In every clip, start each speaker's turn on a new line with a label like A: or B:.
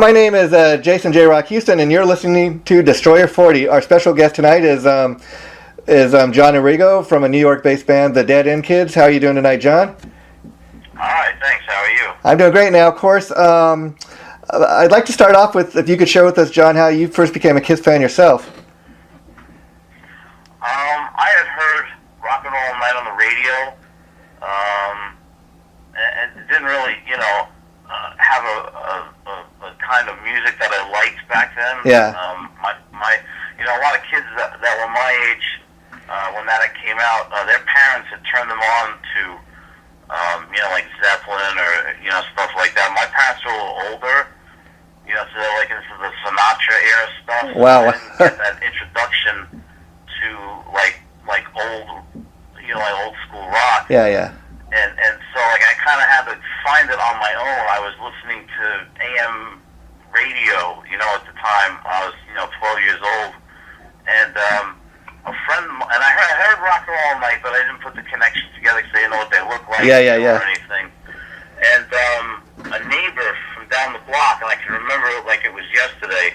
A: My name is Jason JROCK Houston, and you're listening to Destroyer 40. Our special guest tonight is John Erigo from a New York-based band, the Dead End Kidz. How are you doing tonight, John?
B: All right, thanks. How are you?
A: I'm doing great. Now, of course, I'd like to start off with, if you could share with us, John, how you first became a Kidz fan yourself.
B: I had heard Rock and Roll Night on the radio, and didn't really, have a kind of music that I liked back then.
A: Yeah.
B: A lot of kids that were my age when that came out, their parents had turned them on to, like Zeppelin or stuff like that. My parents were a little older, so they're like into the Sinatra era stuff.
A: Wow.
B: I didn't get that introduction to like old, like old school rock.
A: Yeah.
B: And so I kind of had to find it on my own. I was listening to AM radio, at the time. I was 12 years old, and a friend, and I heard Rock and Roll Night, but I didn't put the connection together because I didn't know what they looked like
A: Yeah.
B: or anything. And a neighbor from down the block, and I can remember it like it was yesterday,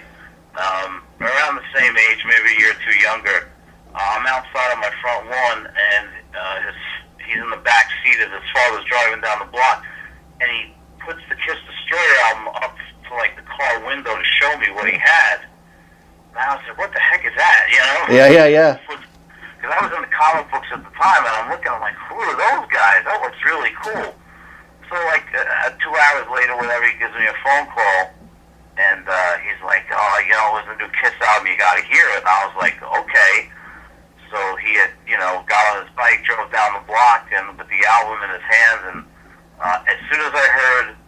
B: around the same age, maybe a year or two younger. I'm outside on my front lawn, and he's in the back seat as his father's driving down the block, and he puts the Kiss Destroyer album up to the car window to show me what he had. And I was like, what the heck is that,
A: Yeah.
B: Because I was in the comic books at the time, and I'm looking, I'm like, who are those guys? That looks really cool. So 2 hours later, whatever, he gives me a phone call, and he's like, there's a new Kiss album, you gotta hear it. And I was like, okay. So he had, got on his bike, drove down the block, and with the album in his hands, and as soon as I heard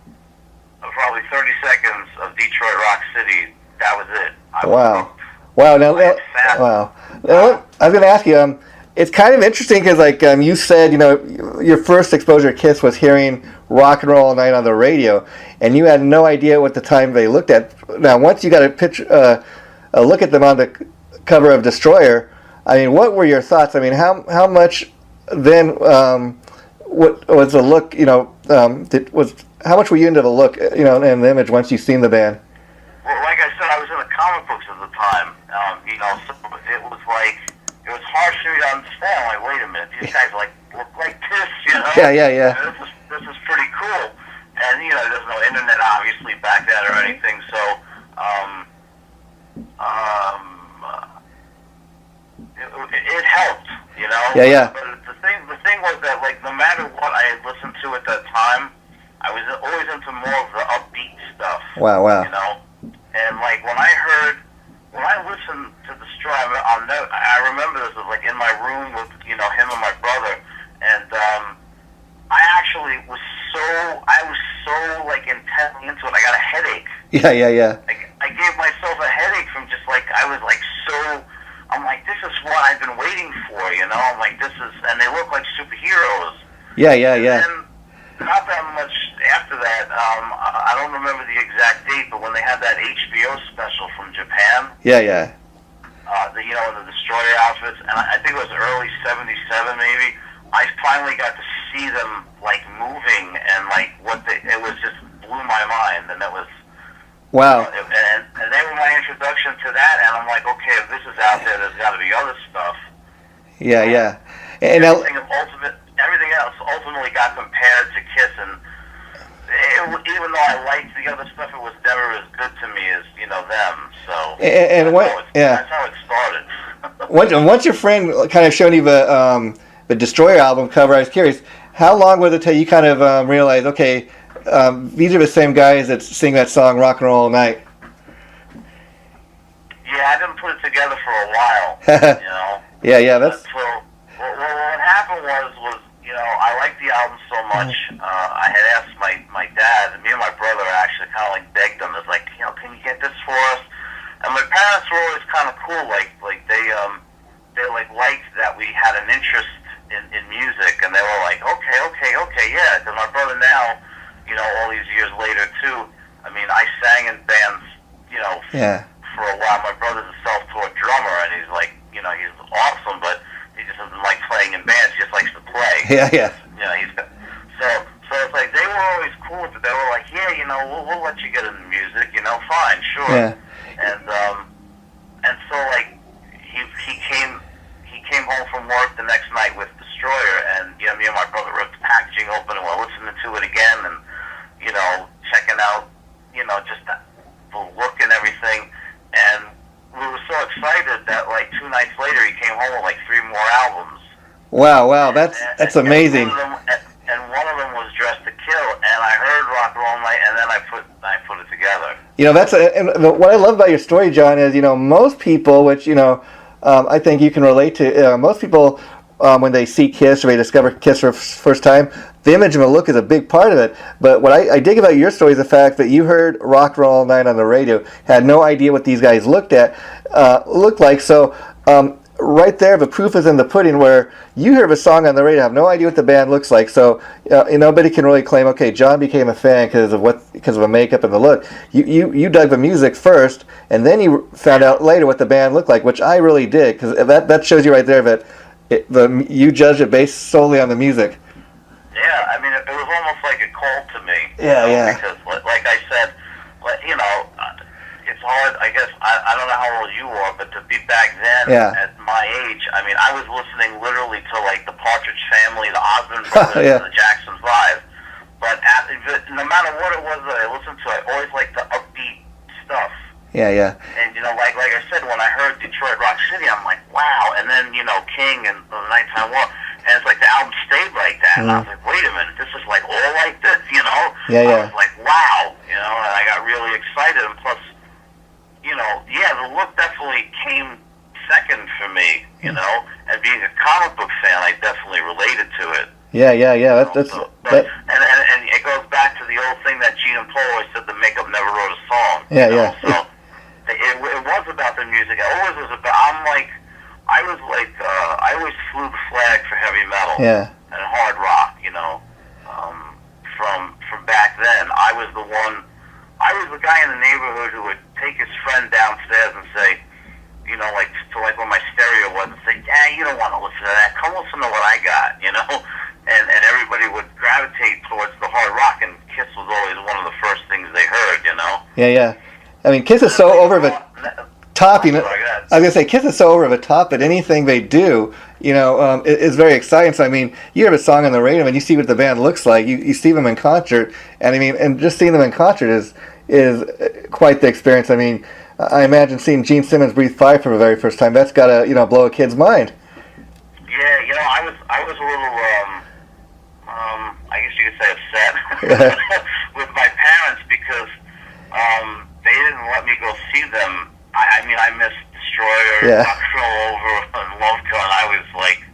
B: probably 30 seconds of Detroit Rock City, that was it.
A: Wow. Now, I was going to ask you, it's kind of interesting because, you said, your first exposure to Kiss was hearing Rock and Roll Night on the radio, and you had no idea what the time they looked at. Now, once you got a look at them on the cover of Destroyer, I mean, what were your thoughts? I mean, how much then what was the look? How much were you into the look? And the image once you seen the band?
B: Well, like I said, I was in the comic books at the time. So it was hard for me to understand. Like, wait a minute, these guys look like this,
A: Yeah.
B: This is pretty cool. And there's no internet obviously back then or anything. So it helped,
A: Yeah.
B: But the thing was that no matter what I had listened to at that time, I was always into more of the upbeat stuff.
A: Wow.
B: And when I listened to Destroy, I remember this was in my room with him and my brother, and I actually was so intently into it, I got a headache.
A: Yeah.
B: I gave myself a headache from just I was so. I'm like, this is what I've been waiting for, I'm like, this is, and they look like superheroes.
A: Yeah.
B: And not that much after that, I don't remember the exact date, but when they had that HBO special from Japan.
A: Yeah.
B: In the Destroyer outfits, and I think it was early '77 maybe, I finally got to see them moving and it was just blew my mind, and that was.
A: Wow.
B: And they were my introduction to that, and I'm like, okay, if this is out there's got to be other stuff.
A: Yeah. And
B: everything else ultimately got compared to Kiss, and even though I liked the other stuff, it was never as good to me as them. So that's how it started.
A: Once your friend kind of showed you the Destroyer album cover, I was curious, how long would it take you kind of realize, okay, these are the same guys that sing that song Rock and Roll All Night?
B: Yeah, I didn't put it together for a while.
A: Yeah. That's.
B: What happened was I liked the album so much. I had asked my dad, me and my brother actually kind of begged them. It's can you get this for us? And my parents were always kind of cool. They liked that we had an interest in music, and they were like, okay, yeah. Because my brother now, all these years later too. I mean, I sang in bands, for a while. My brother's a self-taught drummer, and he's he's awesome, but he just doesn't like playing in bands. He just likes to play.
A: Yeah.
B: So it's they were always cool with it. They were like, yeah, we'll let you get into music, fine, sure.
A: Yeah.
B: And so like he came home from work the next night with Destroyer, and me and my brother ripped the packaging open and we're listening to it again, and checking out just the look and everything, and we were so excited that like 2 nights later he came home with like 3 more albums.
A: Wow, that's amazing.
B: And one of them was Dressed to Kill, and I heard Rock and Roll Night, and then I put it together.
A: And what I love about your story, John, is most people, which I think you can relate to. Most people, when they see Kiss or they discover Kiss for the first time, the image and the look is a big part of it. But what I dig about your story is the fact that you heard Rock and Roll Night on the radio, had no idea what these guys looked like. So right there, the proof is in the pudding, where you hear a song on the radio, have no idea what the band looks like. So nobody can really claim, okay, John became a fan because of the makeup and the look. You dug the music first, and then you found out later what the band looked like, which I really did, because that shows you right there that you judged it based solely on the music.
B: Yeah, I mean, it was almost like a call to me.
A: Yeah.
B: Because, like I said, it's hard. I guess I don't know how old you are, but to be back then at my age, I mean, I was listening literally to like the Partridge Family, the Osmond Brothers, and the Jackson 5. But no matter what it was that I listened to, I always liked the upbeat stuff.
A: Yeah.
B: And like I said, when I heard Detroit Rock City, I'm like, wow. And then King and the Nighttime War, and it's like the album stayed like that. And I was like, wait a minute, this is like all like this,
A: Yeah.
B: I was like, wow, and I got really excited. And plus, the look definitely came second for me, and being a comic book fan, I definitely related to it.
A: Yeah.
B: And it goes back to the old thing that Gene and Paul always said: the makeup never wrote a song.
A: Yeah.
B: So it was about the music. It always was about. I always flew the flag for heavy metal.
A: Yeah.
B: And hard rock. From back then, I was the the guy in the neighborhood who would take his friend downstairs and say, like when my stereo was, and say, you don't want to listen to that. Come listen to what I got, And everybody would gravitate towards the hard rock, and Kiss was always one of the first things they heard,
A: Yeah. I mean, Kiss is so over the top, I was gonna say Kiss is so over the top that anything they do, is very exciting. So I mean, you hear a song on the radio and you see what the band looks like. You see them in concert, and I mean, and just seeing them in concert is quite the experience. I mean, I imagine seeing Gene Simmons breathe fire for the very first time. That's gotta blow a kid's mind.
B: Yeah, I was a little I guess you could say upset with my parents because they didn't let me go see them. I mean, I missed Destroyer, Rock and Roll Over, and Lovco, and I was like,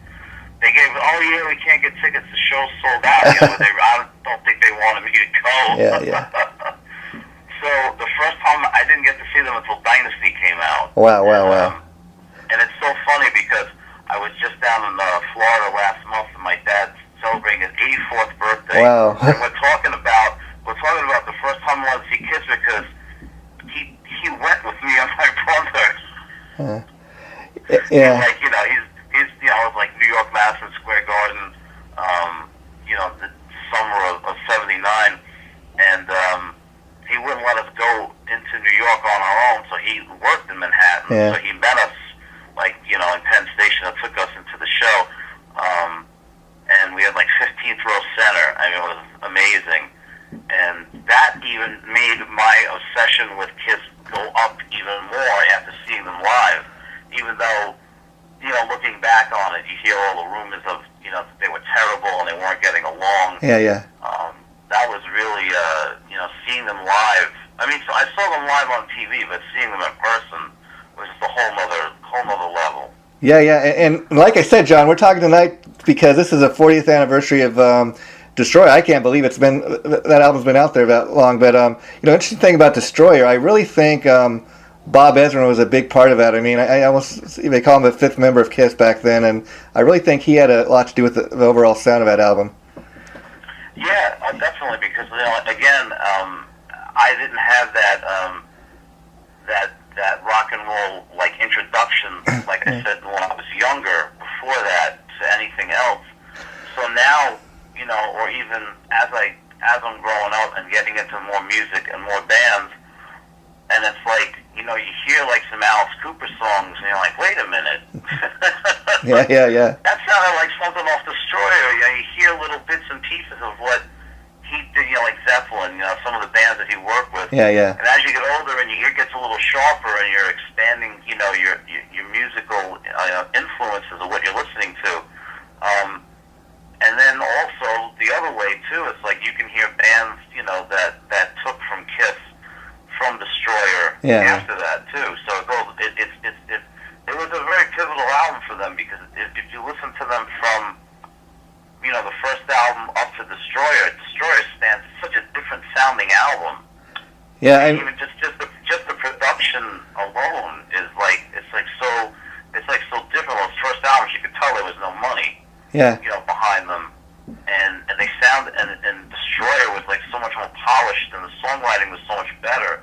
B: they gave, we can't get tickets, the show's sold out. I don't think they wanted me to go.
A: Yeah.
B: So the first time I didn't get to see them until Dynasty came out.
A: Wow.
B: And it's so funny because I was just down in Florida last month, and my dad's celebrating his 84th birthday.
A: Wow.
B: And we're talking about the first time I went to see Kiss because he went with me and my brother.
A: Yeah.
B: Like, he's it was like New York, Madison Square Garden, the summer of '79, and he wouldn't let us go into New York on our own, so he worked in Manhattan.
A: Yeah.
B: So he met us, in Penn Station, and took us into the show, and we had 15th row center. I mean, it was amazing. And that even made my obsession with Kiss go up even more after seeing them live. Even though, looking back on it, you hear all the rumors of, that they were terrible and they weren't getting along.
A: Yeah.
B: That was really, seeing them live. I mean, so I saw them live on TV, but seeing them in person was just a whole nother level. Yeah,
A: and like I said, John, we're talking tonight because this is the 40th anniversary of Destroyer. I can't believe that album's been out there that long. But interesting thing about Destroyer, I really think Bob Ezrin was a big part of that. I mean, I almost they call him the fifth member of Kiss back then, and I really think he had a lot to do with the overall sound of that album.
B: Yeah, definitely, because again, I didn't have that rock and roll introduction, like I said, when I was younger. Before that, to anything else. So now, or even as I'm growing up and getting into more music and more bands, it's like, you hear like some Alice Cooper songs, and you're like, wait a minute.
A: Yeah.
B: That sounded like something off Destroyer. You hear little bits and pieces of what he did, like Zeppelin, some of the bands that he worked with.
A: Yeah.
B: And as you get older and your ear gets a little sharper and you're expanding, your musical influences of what you're listening to. And then also the other way too, it's like you can hear bands, that took from Kiss, from Destroyer after that too. So it was a very pivotal album for them, because if you listen to them from the first album up to Destroyer stands such a different sounding album.
A: Yeah,
B: and even just the production alone is so different. Those first albums, you could tell there was no money.
A: Yeah.
B: Behind them, and they sound and Destroyer was like so much more polished, and the songwriting was so much better.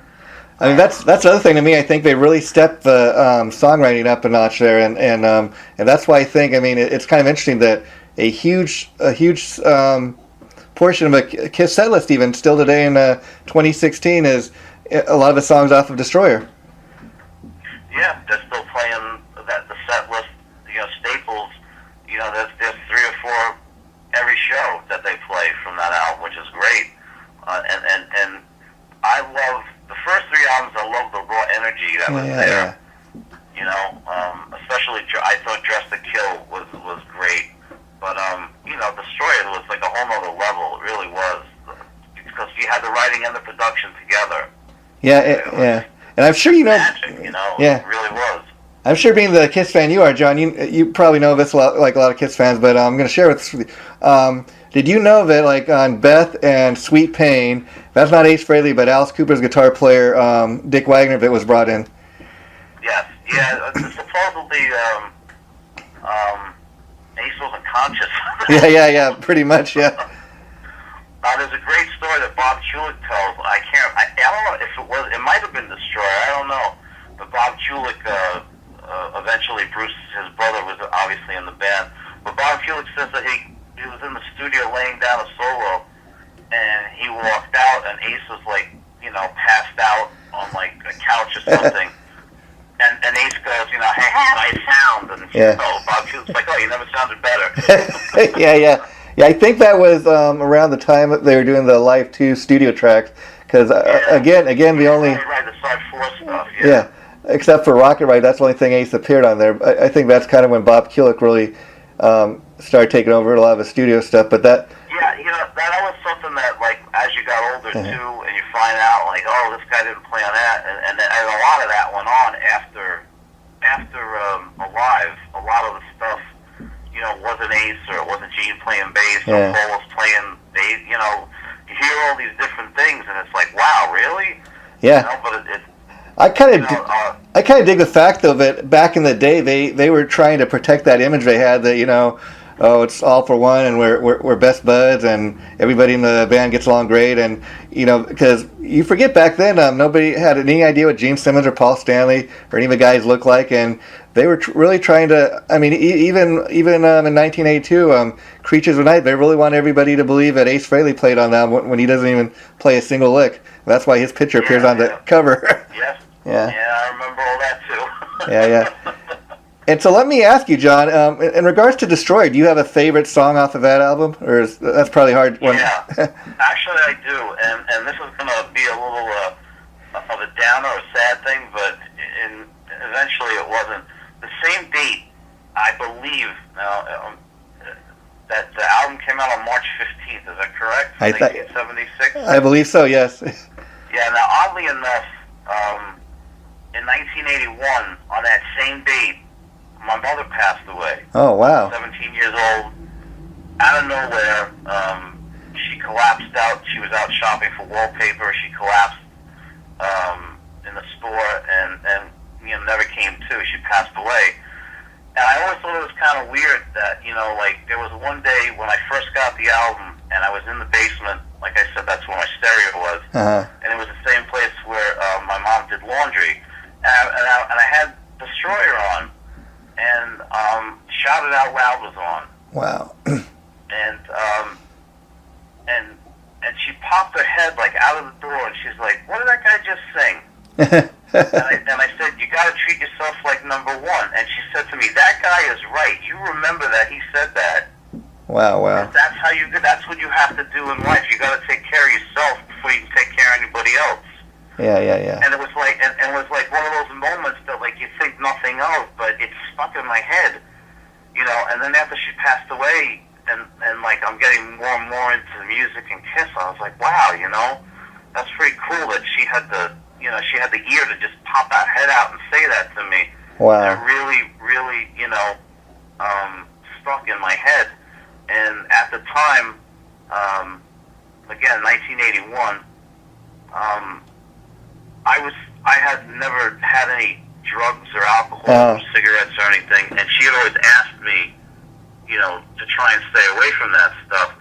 A: I mean, that's the other thing to me. I think they really stepped the songwriting up a notch there, and that's why I think, I mean, it's kind of interesting that a huge portion of a Kiss set list even still today in 2016 is a lot of the songs off of Destroyer.
B: Yeah, they're still playing the set list, staples. There's 3 or 4 every show that they play from that album, which is great. And I love the first 3 albums. I love the raw energy that was there. Especially I thought Dress to Kill was great. But Destroyer was like a whole nother level. It really was, because you had the writing and the production together.
A: Yeah. And I'm sure
B: magic, it really was.
A: I'm sure, being the Kiss fan you are, John, you probably know this like a lot of Kiss fans, but I'm going to share with you. Did you know that, like, on Beth and Sweet Pain, that's not Ace Frehley, but Alice Cooper's guitar player, Dick Wagner, that was brought in?
B: Yes. Yeah, supposedly Ace wasn't conscious.
A: Yeah, pretty much, yeah.
B: There's a great story that Bob Chulick tells. I don't know if it might have been Destroyer, I don't know. But Bob Chulick, eventually Bruce, his brother, was obviously in the band. But Bob Chulick says that he was in the studio laying down a solo, and he walked out, and Ace was like, passed out on like a couch or something. And Ace goes, hey, nice sound. And Bob Chulick's like, oh, you never sounded better.
A: Yeah, I think that was around the time that they were doing the Live 2 studio tracks. Because, again, the only...
B: Right, the side 4 stuff,
A: yeah. Except for Rocket Ride, that's the only thing Ace appeared on there. I think that's kind of when Bob Kulick really started taking over a lot of the studio stuff. But that...
B: Yeah, that was something that, like, as you got older, too, and you find out, like, oh, this guy didn't play on that. And a lot of that went on after Alive. A lot of the stuff, wasn't Ace, or it wasn't Gene playing bass, or Paul was playing bass, you hear all these different things, and it's like, wow, really?
A: Yeah.
B: But
A: I kind of dig the fact, though, that back in the day they were trying to protect that image they had, that it's all for one, and we're best buds, and everybody in the band gets along great, and because you forget back then nobody had any idea what Gene Simmons or Paul Stanley or any of the guys looked like, and they were really trying to. I mean, even in 1982, Creatures of Night, they really want everybody to believe that Ace Frehley played on that when he doesn't even play a single lick. That's why his picture appears on the cover.
B: Yes.
A: Yeah,
B: I remember all that too.
A: Yeah. And so let me ask you, John, in regards to Destroyer, do you have a favorite song off of that album? Or that's probably hard one.
B: Yeah, actually I do. And this is going to be a little of a downer or sad thing, but eventually it wasn't. The same date, I believe, that the album came out on March 15th, is that correct? 1976?
A: I believe so, yes.
B: Yeah, now oddly enough, in 1981, on that same date, my mother passed away.
A: Oh, wow.
B: 17 years old. Out of nowhere, she collapsed out. She was out shopping for wallpaper. She collapsed in the store and never came to. She passed away. And I always thought it was kind of weird that, there was one day when I first got the album and I was in the basement. Like I said, that's where my stereo was.
A: Uh-huh.
B: And it was the same place where my mom did laundry. And I had Destroyer on. And Shout It Out Loud was on.
A: Wow.
B: And she popped her head like out of the door, and she's like, "What did that guy just sing?" and I said, you got to treat yourself like number one. And she said to me, that guy is right. You remember that he said that.
A: Wow.
B: That's how you. That's what you have to do in life. You got to take care of yourself before you can take care of anybody else.
A: Yeah.
B: And it was like, and it was like one of those moments that like you think nothing of, but it's stuck in my head, you know. And then after she passed away, and like I'm getting more and more into the music and Kiss, I was like, wow, you know, that's pretty cool that she had the, you know, she had the ear to just pop that head out and say that to me.
A: Wow.
B: And it really, you know, stuck in my head. And at the time, again, 1981, I had never had any drugs or alcohol or cigarettes or anything, and she had always asked me, you know, to try and stay away from that stuff.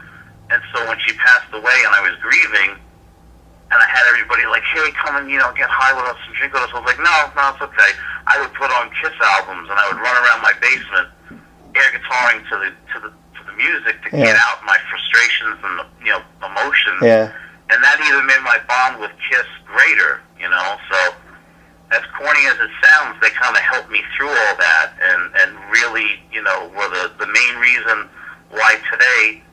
B: And so when she passed away and I was grieving, and I had everybody like, hey, come and, you know, get high with us and drink with us, I was like, no, it's okay. I would put on Kiss albums, and I would run around my basement air guitaring to the music to get out my frustrations and, you know, emotions.
A: Yeah.
B: And that even made my bond with Kiss greater, you know. So as corny as it sounds, they kind of helped me through all that, and really, you know, were the main reason why today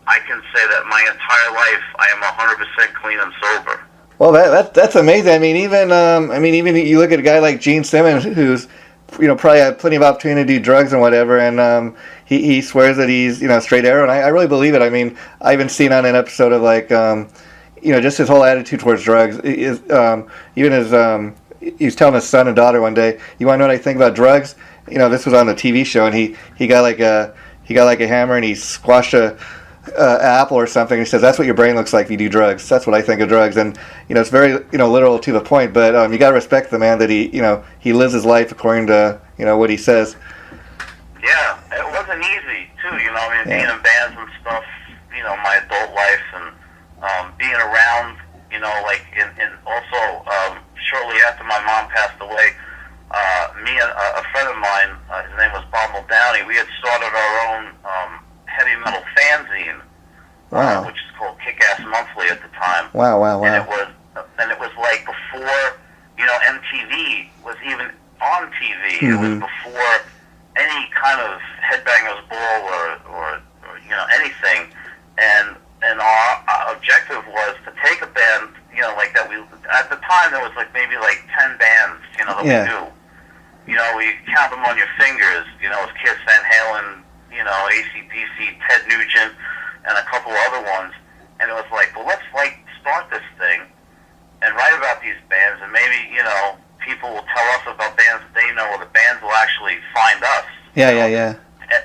B: I can say that my entire life I am 100% clean and sober.
A: Well, that's amazing. I mean, even you look at a guy like Gene Simmons, who's, you know, probably had plenty of opportunity to do drugs and whatever, and he swears that he's, you know, straight arrow, and I really believe it. I mean, I even seen on an episode of like, you know, just his whole attitude towards drugs. Is even as he was telling his son and daughter one day, you want to know what I think about drugs? You know, this was on the TV show, and he got like a hammer and he squashed a apple or something. He says that's what your brain looks like if you do drugs. That's what I think of drugs, and you know, it's very, you know, literal to the point. But you got to respect the man that he lives his life according to, you know, what he says.
B: Yeah, it wasn't easy too. You know, I mean, being in bands and stuff. You know, my adult life and being around. You know, like in also shortly after my mom passed away, me and a friend of mine, his name was Bob Muldowney, we had started our own heavy metal fanzine, which is called Kick-Ass Monthly at the time.
A: Wow.
B: And it was like before, you know, MTV was even on TV.
A: Mm-hmm.
B: It was before any kind of Headbangers Ball or you know, anything. And our objective was to take a band, you know, like that. We at the time there was like maybe like 10 bands, you know, that we knew. You know, we count them on your fingers. You know, it was Kiss, Van Halen, you know, AC/DC, Ted Nugent, and a couple other ones. And it was like, well, let's like start this thing and write about these bands, and maybe, you know, people will tell us about bands that they know, or the bands will actually find us.
A: Yeah.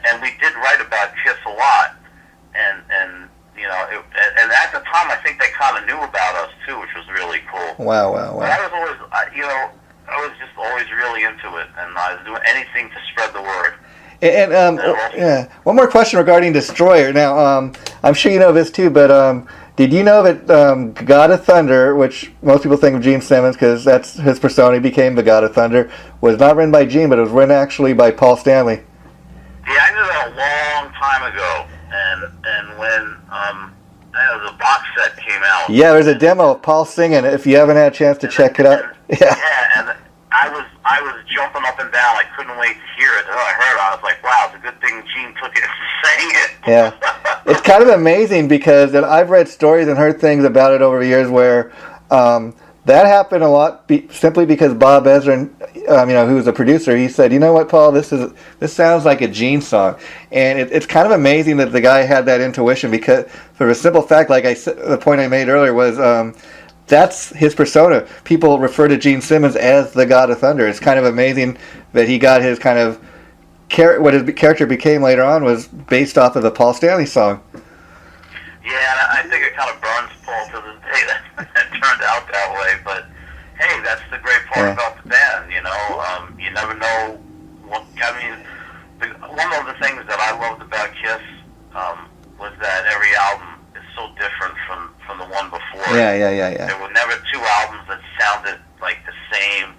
B: And we did write about Kiss a lot, and you know, and at the time I think they kind of knew about us too, which was really cool.
A: Wow.
B: But I was always, you know, I was just always really into it, and I was doing anything to spread the word.
A: And one more question regarding Destroyer. Now, I'm sure you know this too, but did you know that God of Thunder, which most people think of Gene Simmons because that's his persona, he became the God of Thunder, was not written by Gene, but it was written actually by Paul Stanley?
B: Yeah, I knew that a long time ago, and when the box set came out.
A: Yeah, there's a demo of Paul singing. If you haven't had a chance to check it out.
B: Yeah, and I was jumping up and down. I couldn't wait to hear it. I heard it. I was like, wow, it's a good thing Gene took it and sang it.
A: Yeah. It's kind of amazing because I've read stories and heard things about it over the years where that happened a lot simply because Bob Ezrin, you know, who was a producer, he said, you know what, Paul, this sounds like a Gene song. And it's kind of amazing that the guy had that intuition, because for the simple fact, like I said, the point I made earlier was that's his persona. People refer to Gene Simmons as the God of Thunder. It's kind of amazing that he got his kind of what his character became later on was based off of the Paul Stanley song.
B: Yeah, and I think it kind of burns Paul to this day that it turned out that way. But hey, that's the great part about the band. You know, you never know. I mean, one of the things that I loved about Kiss was that every album is so different from the one before.
A: Yeah.
B: There were never two albums that sounded like the same,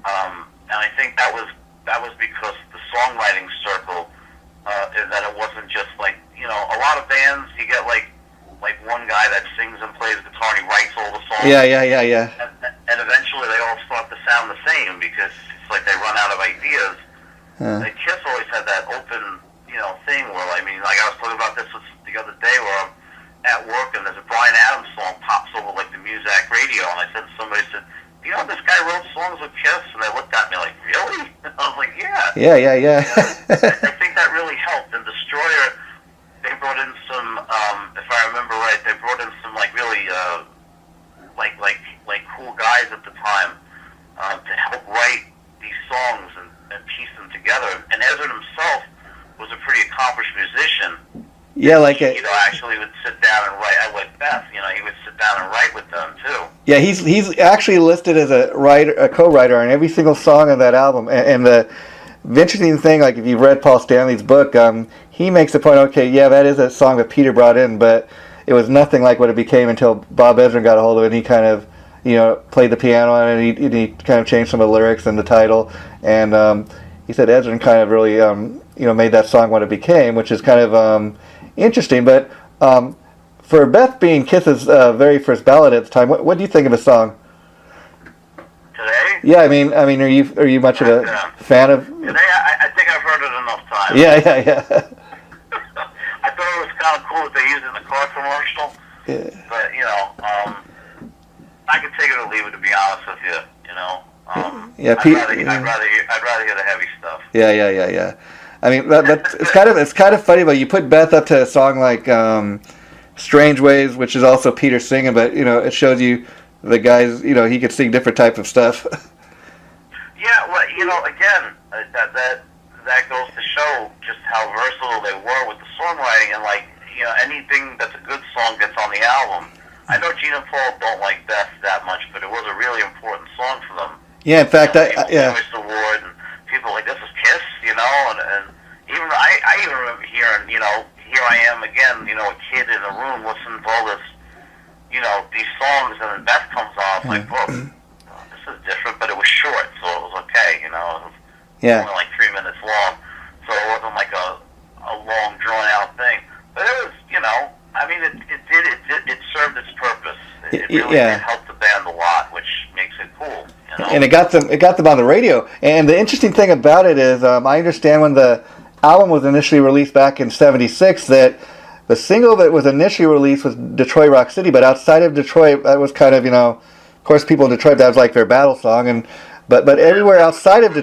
B: and I think that was because the songwriting circle is that it wasn't just like, you know, a lot of bands you get like one guy that sings and plays guitar and he writes all the songs.
A: Yeah.
B: And eventually they all start to sound the same because it's like they run out of ideas.
A: Huh.
B: And Kiss always had that open, thing where, I mean, like I was talking about this the other day where I'm at work and there's a Bryan Adams song pops over like the Muzak radio, and I said to somebody, this guy wrote songs with Kiss, and they looked at me like, really? I was like, yeah.
A: Yeah.
B: I think that really helped. And Destroyer, they brought in some, if I remember right, they brought in some like really, like cool guys at the time to help write these songs and piece them together. And Ezra himself was a pretty accomplished musician.
A: Yeah, like
B: actually would sit down and write. I like Beth. He would sit down and write with them too.
A: Yeah, he's actually listed as a co-writer on every single song on that album. And the interesting thing, like if you've read Paul Stanley's book, he makes the point. Okay, yeah, that is a song that Peter brought in, but it was nothing like what it became until Bob Ezrin got a hold of it. And he kind of, played the piano on it. And he kind of changed some of the lyrics and the title. And he said Ezrin kind of really, made that song what it became, which is kind of interesting. But for Beth being Kiss's very first ballad at the time, what do you think of the song?
B: Today?
A: Yeah, I mean, are you much of a fan of?
B: Today, I think I've heard it enough times.
A: Yeah.
B: I thought it was kind of cool that they used it in the car commercial.
A: Yeah.
B: But I could take it or leave it, to be honest with you.
A: Yeah,
B: I'd rather hear the heavy stuff.
A: Yeah. I mean, it's kind of funny, but you put Beth up to a song like "Strange Ways," which is also Peter singing, but it shows you the guys. He could sing different types of stuff.
B: Yeah, well, again, that goes to show just how versatile they were with the songwriting, and anything that's a good song gets on the album. I know Gene and Paul don't like Beth that much, but it was a really important song for them.
A: Yeah, in fact,
B: Choice Award, and people like, this is Kiss, and even I even remember hearing, here I am again, a kid in a room listening to all this, these songs, and then Beth comes on, like, whoa, this is different, but it was short, so it was okay, it was only like 3 minutes long, so it wasn't like a long, drawn-out thing. But it was, I mean, it served its purpose. It really did help the band a lot, which makes it cool.
A: And it got them on the radio. And the interesting thing about it is, I understand when the album was initially released back in '76 that the single that was initially released was Detroit Rock City, but outside of Detroit, that was kind of, of course, people in Detroit, that was like their battle song, but everywhere outside of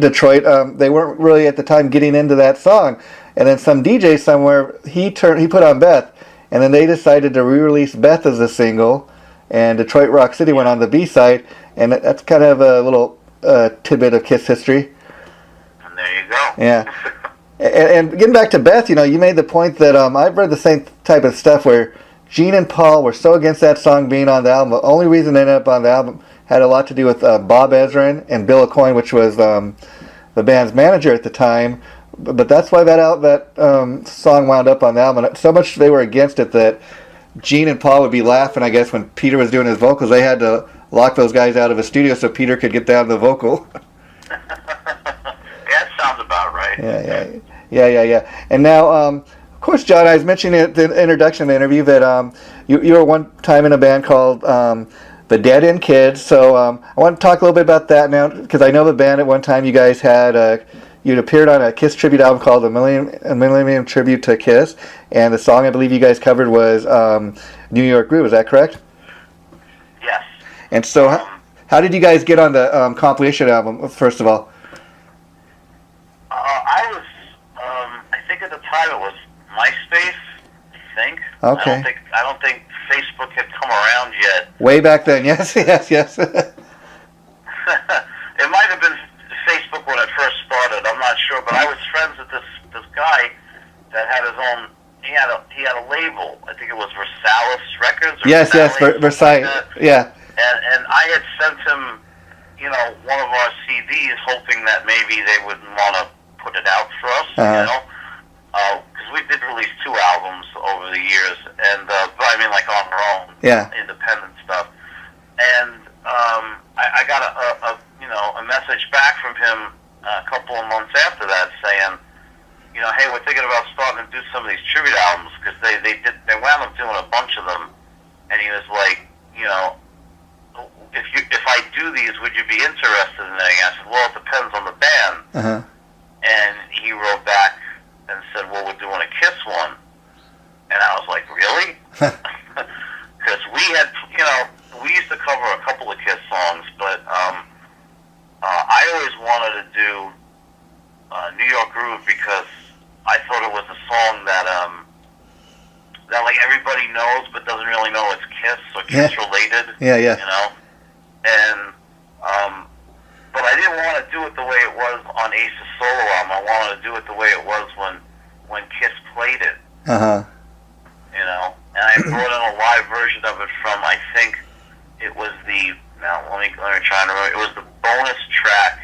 A: Detroit, they weren't really at the time getting into that song. And then some DJ somewhere, he put on Beth, and then they decided to re-release Beth as a single, and Detroit Rock City went on the B-side, and that's kind of a little tidbit of Kiss history.
B: And there you go.
A: Yeah. And getting back to Beth, you made the point that I've read the same type of stuff where Gene and Paul were so against that song being on the album. The only reason it ended up on the album had a lot to do with Bob Ezrin and Bill Aucoin, which was the band's manager at the time. But that's why that song wound up on the album. So much they were against it that Gene and Paul would be laughing, I guess, when Peter was doing his vocals. They had to lock those guys out of a studio so Peter could get down the vocal.
B: Yeah, that sounds about right.
A: Yeah. And now, of course, John, I was mentioning in the introduction of the interview that you were one time in a band called the Dead End Kidz. So I want to talk a little bit about that now, because I know the band at one time you guys had... You'd appeared on a Kiss tribute album called A Millennium Tribute to Kiss, and the song I believe you guys covered was New York Groove. Is that correct?
B: Yes.
A: And so, how did you guys get on the compilation album, first of all?
B: I think at the time it was MySpace, I think.
A: Okay.
B: I don't think Facebook had come around yet.
A: Way back then, yes.
B: It might have been Facebook when it first started. I'm not sure, but I was friends with this guy that had his own. He had a label. I think it was Versailles Records. Or
A: Yes, Versailles. Yeah.
B: And I had sent him, one of our CDs, hoping that maybe they would want to put it out for us. Because we did release 2 albums over the years, and but I mean like on our own, independent stuff. And I got a message back from him a couple of months after that saying, hey, we're thinking about starting to do some of these tribute albums, because they wound up doing a bunch of them, and he was like, if I do these, would you be interested in anything? I said, well, it depends on the band.
A: Uh-huh.
B: And he wrote back and said, well, we're doing a Kiss one. And I was like, really? Because we had, we used to cover a couple of Kiss songs, but I always wanted to do New York Groove because I thought it was a song that like everybody knows but doesn't really know it's Kiss or Kiss related.
A: Yeah.
B: And but I didn't want to do it the way it was on Ace's solo album. I wanted to do it the way it was when Kiss played it.
A: Uh-huh.
B: And I brought in a live version of it from, I think it was let me try and remember. It was the bonus track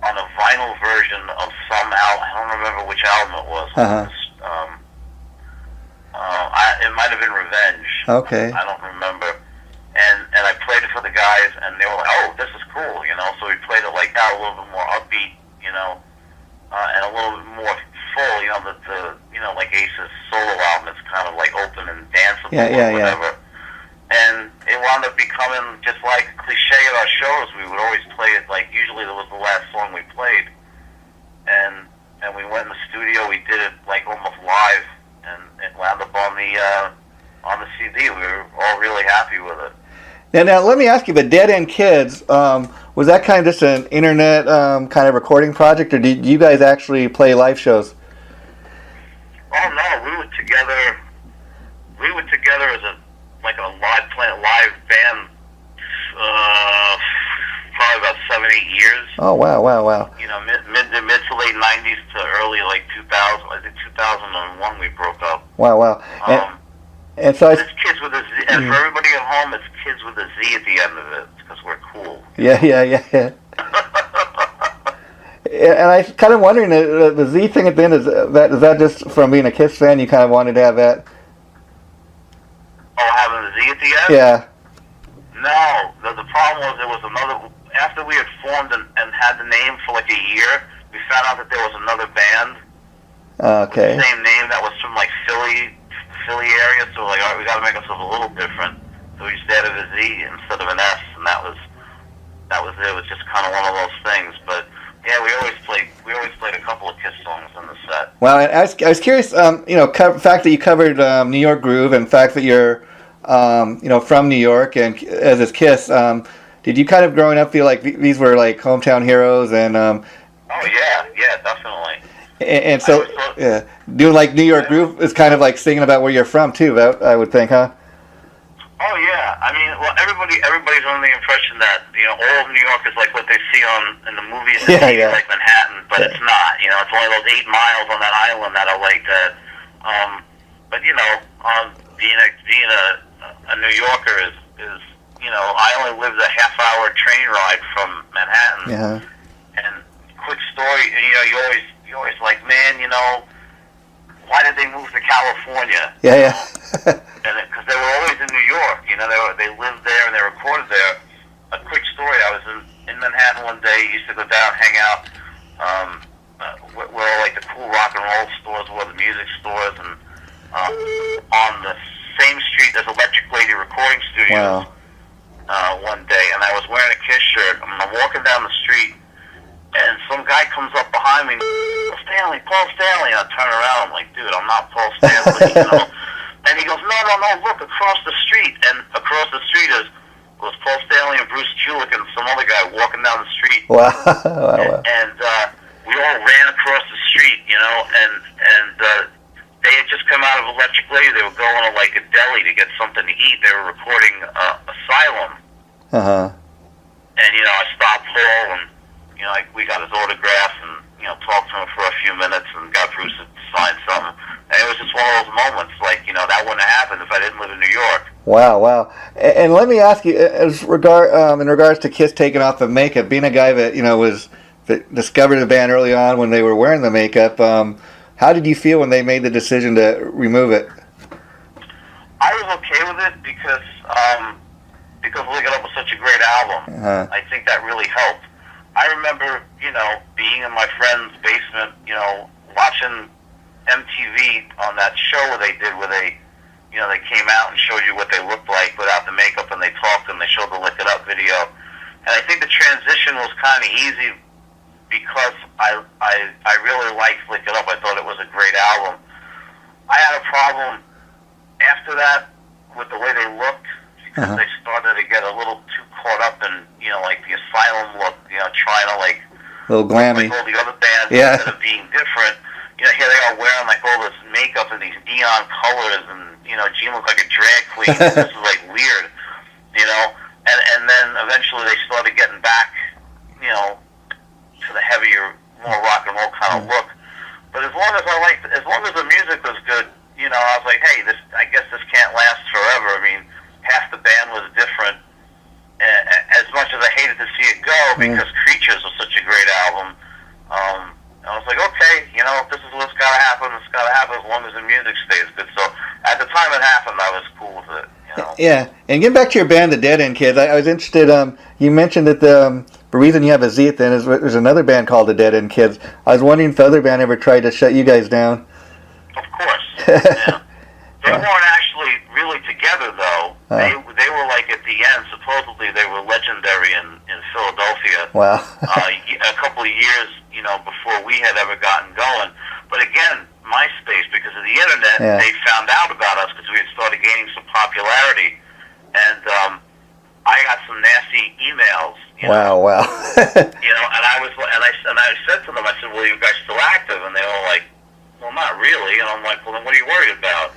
B: on a vinyl version of some album. I don't remember which album it was.
A: Uh-huh.
B: It might have been Revenge.
A: Okay.
B: I don't remember. And I played it for the guys, and they were like, "Oh, this is cool," So we played it like that, a little bit more upbeat, and a little bit more full. Like Ace's solo album, it's kind of like open and danceable or whatever. And it wound up becoming just like a cliche at our shows. We would always play it like usually that was the last song we played, and we went in the studio. We did it like almost live, and it wound up on the CD. We were all really happy with it.
A: Now let me ask you, the Dead End Kidz, was that kind of just an internet kind of recording project, or did you guys actually play live shows?
B: Oh no, we were together. We were together as a live band, probably about 7-8 years.
A: Oh wow.
B: Mid to late '90s to early 2000. I think 2001 we broke up.
A: Wow. And so
B: it's Kids with a Z, and for everybody at home, it's Kids with a Z at the end of it because we're cool.
A: Yeah. And I kind of wondering, the Z thing at the end, is that just from being a Kiss fan, you kind of wanted to have that?
B: Oh, having the Z at the end?
A: Yeah.
B: No, the problem was there was another, after we had formed and had the name for like a year, we found out that there was another band.
A: Okay.
B: With the same name that was from like Philly area, so like, all right, we got to make ourselves a little different. So we just added a Z instead of an S, and that was it. It was just kind of one of those things, but. Yeah, we always played a couple of Kiss songs in the set.
A: Well, I was curious, fact that you covered New York Groove, and fact that you're, from New York, and as is Kiss, did you kind of growing up feel like these were like hometown heroes? And
B: oh yeah, definitely.
A: And so, doing like New York Groove is kind of like singing about where you're from too. I would think, huh?
B: Oh yeah, I mean, well, everybody's under the impression that all of New York is like what they see in the movies, like Manhattan, but it's not. It's only those 8 miles on that island that are like that. But being a New Yorker is I only lived a half-hour train ride from Manhattan.
A: Yeah.
B: And quick story, and you always like, man, why did they move to California?
A: Yeah.
B: And because they were always in New York, they lived there and they recorded there. A quick story: I was in Manhattan one day. Used to go down, hang out, where all like the cool rock and roll stores were, the music stores, and on the same street as Electric Lady Recording Studios.
A: Wow.
B: One day, and I was wearing a Kiss shirt. And I'm walking down the street, and some guy comes up behind me. Paul Stanley. And I turn around. I'm like, dude, I'm not Paul Stanley. And he goes, no, look, across the street. And across the street was Paul Stanley and Bruce Kulick and some other guy walking down the street.
A: Wow.
B: And we all ran across the street, and they had just come out of Electric Lady. They were going to like a deli to get something to eat. They were recording Asylum.
A: Uh-huh.
B: And, I stopped Paul and, we got his autograph and, talked to him for a few minutes and got Bruce to sign something. And it was just one of those moments, like, that wouldn't have happened if I didn't live in New York.
A: Wow. And let me ask you, in regards to Kiss taking off the makeup, being a guy that discovered the band early on when they were wearing the makeup, how did you feel when they made the decision to remove it?
B: I was okay with it because Lick It Up was such a great album.
A: Uh-huh.
B: I think that really helped. I remember, being in my friend's basement, watching MTV on that show where they they came out and showed you what they looked like without the makeup, and they talked and they showed the Lick It Up video. And I think the transition was kind of easy because I really liked Lick It Up. I thought it was a great album. I had a problem after that with the way they looked, because they started to get a little too caught up in, like the Asylum look, trying to like
A: a little glammy,
B: like all the other bands instead of being different. Here they are wearing like all this makeup and these neon colors, and Gene looked like a drag queen. This is like weird, and then eventually they started getting back, to the heavier, more rock and roll kind of look. But as long as the music was good, I was like, hey, I guess this can't last forever. I mean, half the band was different. As much as I hated to see it go, because Creatures was such a great album, I was like, okay, this is what's got to happen. It's got to happen as long as the music stays good. So at the time it happened, I was cool with it.
A: Yeah, and getting back to your band, the Dead End Kids, I was interested. You mentioned that the reason you have a Z at the end is there's another band called the Dead End Kids. I was wondering if the other band ever tried to shut you guys down.
B: Of course. Yeah. They weren't actually really together, though. They were like at the end. Supposedly they were legendary in Philadelphia.
A: Wow.
B: A couple of years, before we had ever gotten going. But again, MySpace, because of the internet, they found out about us because we had started gaining some popularity, and I got some nasty emails.
A: Wow.
B: And I said to them, I said, "Well, you guys still active?" And they were like, "Well, not really." And I'm like, "Well, then what are you worried about?"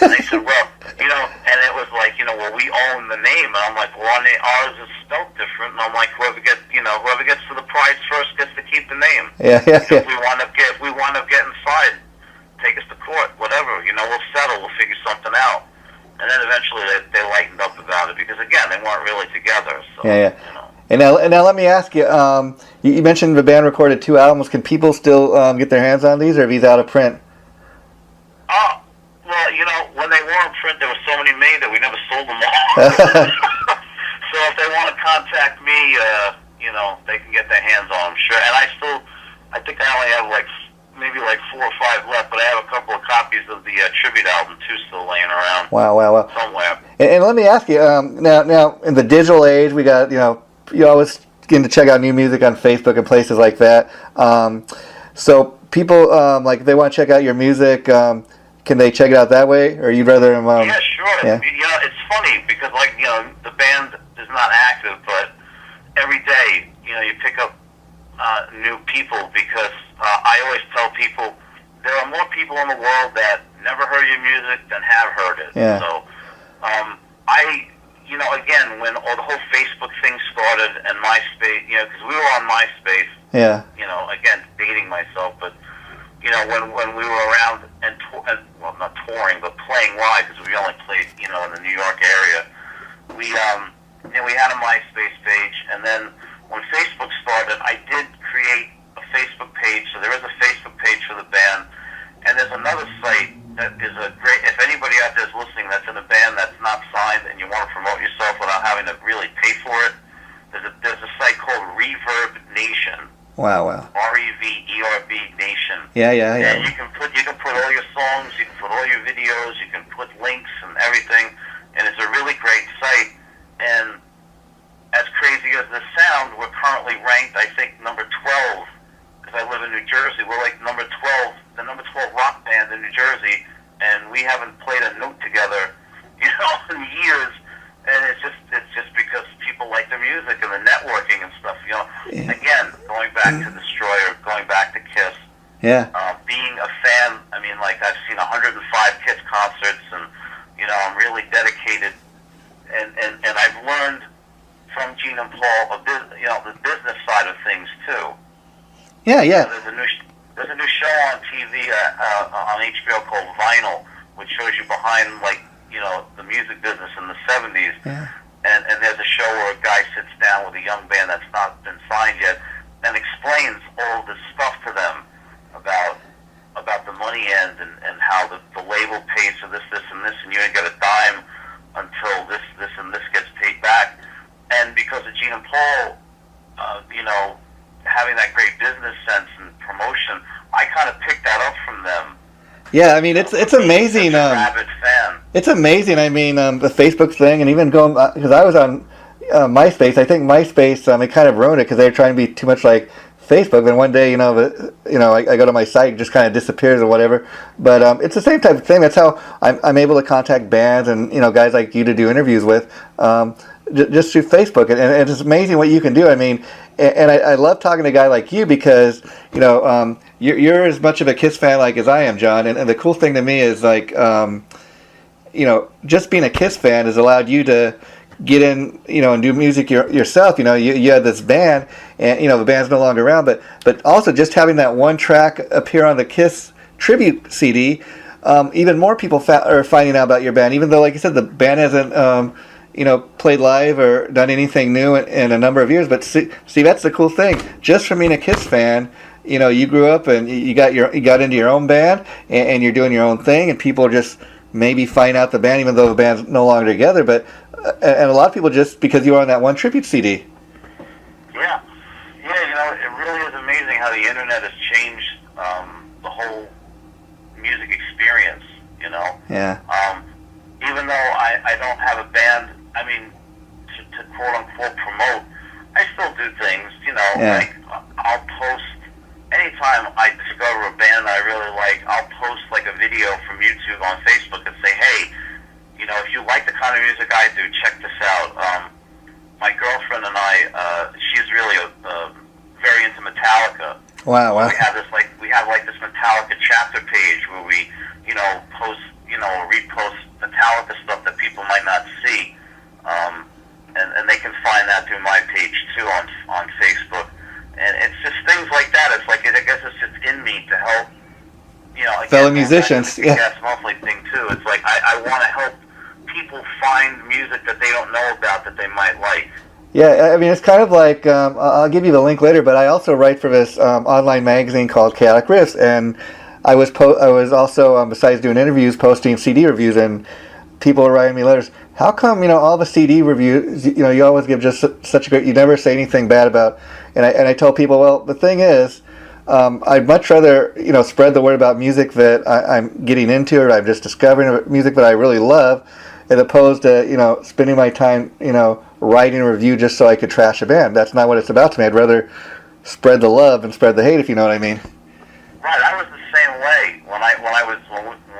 B: And they said, "Well, and it was like, well, we own the name." And I'm like, "Well, ours is spelled different." And I'm like, whoever gets to the prize first gets to keep the name.
A: Yeah.
B: If we wind up getting fined, take us to court, whatever. We'll settle. We'll figure something out. And then eventually they lightened up about it because again, they weren't really together. So,
A: yeah. And now let me ask you. You mentioned the band recorded 2 albums. Can people still get their hands on these, or are these out of print?
B: Well, when they were in print, there were so many made that we never sold them all. So if they want to contact me, they can get their hands on them, sure. And I think I only have maybe 4 or 5 left, but I have a couple of copies of the tribute album too still laying around.
A: Wow.
B: Somewhere.
A: And let me ask you. Now in the digital age, we got you always getting to check out new music on Facebook and places like that. So people if they want to check out your music. Can they check it out that way, or you'd rather them?
B: Yeah, sure. Yeah. It's funny because the band is not active, but every day you pick up new people because I always tell people there are more people in the world that never heard your music than have heard it.
A: Yeah.
B: So again, when the whole Facebook thing started and MySpace, because we were on MySpace.
A: Yeah.
B: Again, dating myself, but. When we were around and not touring, but playing live, because we only played, in the New York area, we had a MySpace page, and then when Facebook started, I did create a Facebook page, so there is a Facebook page for the band, and there's another site that is a great, if anybody out there is listening that's in a band that's not signed and you want to promote yourself without having to really pay for it, there's a site called Reverb Nation.
A: Wow.
B: REVERB Nation.
A: Yeah.
B: And you can put all your songs, you can put all your videos, you can put links and everything, and it's a really great site. And as crazy as this sounds, we're currently ranked, I think, number 12, because I live in New Jersey. We're like number 12, the number 12 rock band in New Jersey, and we haven't played a note together, in years. And it's just because people like the music and the networking and stuff. Again, going back to Destroyer, going back to Kiss.
A: Yeah.
B: Being a fan, I've seen 105 Kiss concerts, and I'm really dedicated. And I've learned from Gene and Paul, the business side of things too.
A: Yeah.
B: There's a new show on TV on HBO called Vinyl, which shows you behind the music business in the 70s.
A: Yeah.
B: And there's a show where a guy sits down with a young band that's not been signed yet and explains all this stuff to them about the money end and how the label pays for this, and this, and you ain't got a dime until this, and this gets paid back. And because of Gene and Paul, having that great business sense and promotion, I kind of picked that up from them.
A: Yeah, it's amazing.
B: Such a rabid fan.
A: It's amazing. I mean, the Facebook thing, and even going because I was on MySpace. I think MySpace it kind of ruined it because they were trying to be too much like Facebook. And one day, I go to my site, it just kind of disappears or whatever. But it's the same type of thing. That's how I'm able to contact bands and guys like you to do interviews with. Just through Facebook, and it's amazing what you can do. I mean, and I love talking to a guy like you because you're as much of a Kiss fan like as I am, John. And the cool thing to me is like just being a Kiss fan has allowed you to get in, and do music yourself. You had this band, and the band's no longer around, but also just having that one track appear on the Kiss tribute CD, even more people are finding out about your band, even though, like you said, the band hasn't played live or done anything new in a number of years. But see, that's the cool thing. Just from being a Kiss fan, you grew up and you got into your own band, and you're doing your own thing, and people just maybe find out the band even though the band's no longer together. But and a lot of people just because you were on that one tribute CD.
B: Yeah, it really is amazing how the internet has changed the whole music experience.
A: Yeah.
B: Even though I don't have a band, I mean, to quote unquote promote, I still do things,
A: Yeah.
B: like I'll post, anytime I discover a band that I really like, I'll post like a video from YouTube on Facebook and say, hey, if you like the kind of music I do, check this out. My girlfriend and I, she's really very into Metallica.
A: Wow.
B: We have this Metallica chapter page where we, post, repost Metallica stuff that people might not see, and they can find that through my page too on Facebook. And it's just things like that. It's like, I guess it's just in me to help, again,
A: fellow musicians.
B: Yeah, that's monthly thing too. It's like I want to help people find music that they don't know about that they might like.
A: Yeah, I mean, it's kind of like, I'll give you the link later, but I also write for this online magazine called Chaotic Riffs, and I was also, besides doing interviews, posting CD reviews, and people are writing me letters. How come, all the CD reviews, you always give just such a great, you never say anything bad about, and I tell people, well, the thing is, I'd much rather, spread the word about music that I'm getting into, or I'm just discovering music that I really love, as opposed to, spending my time, writing a review just so I could trash a band. That's not what it's about to me. I'd rather spread the love and spread the hate, if you know what I mean.
B: Right, I was the same way when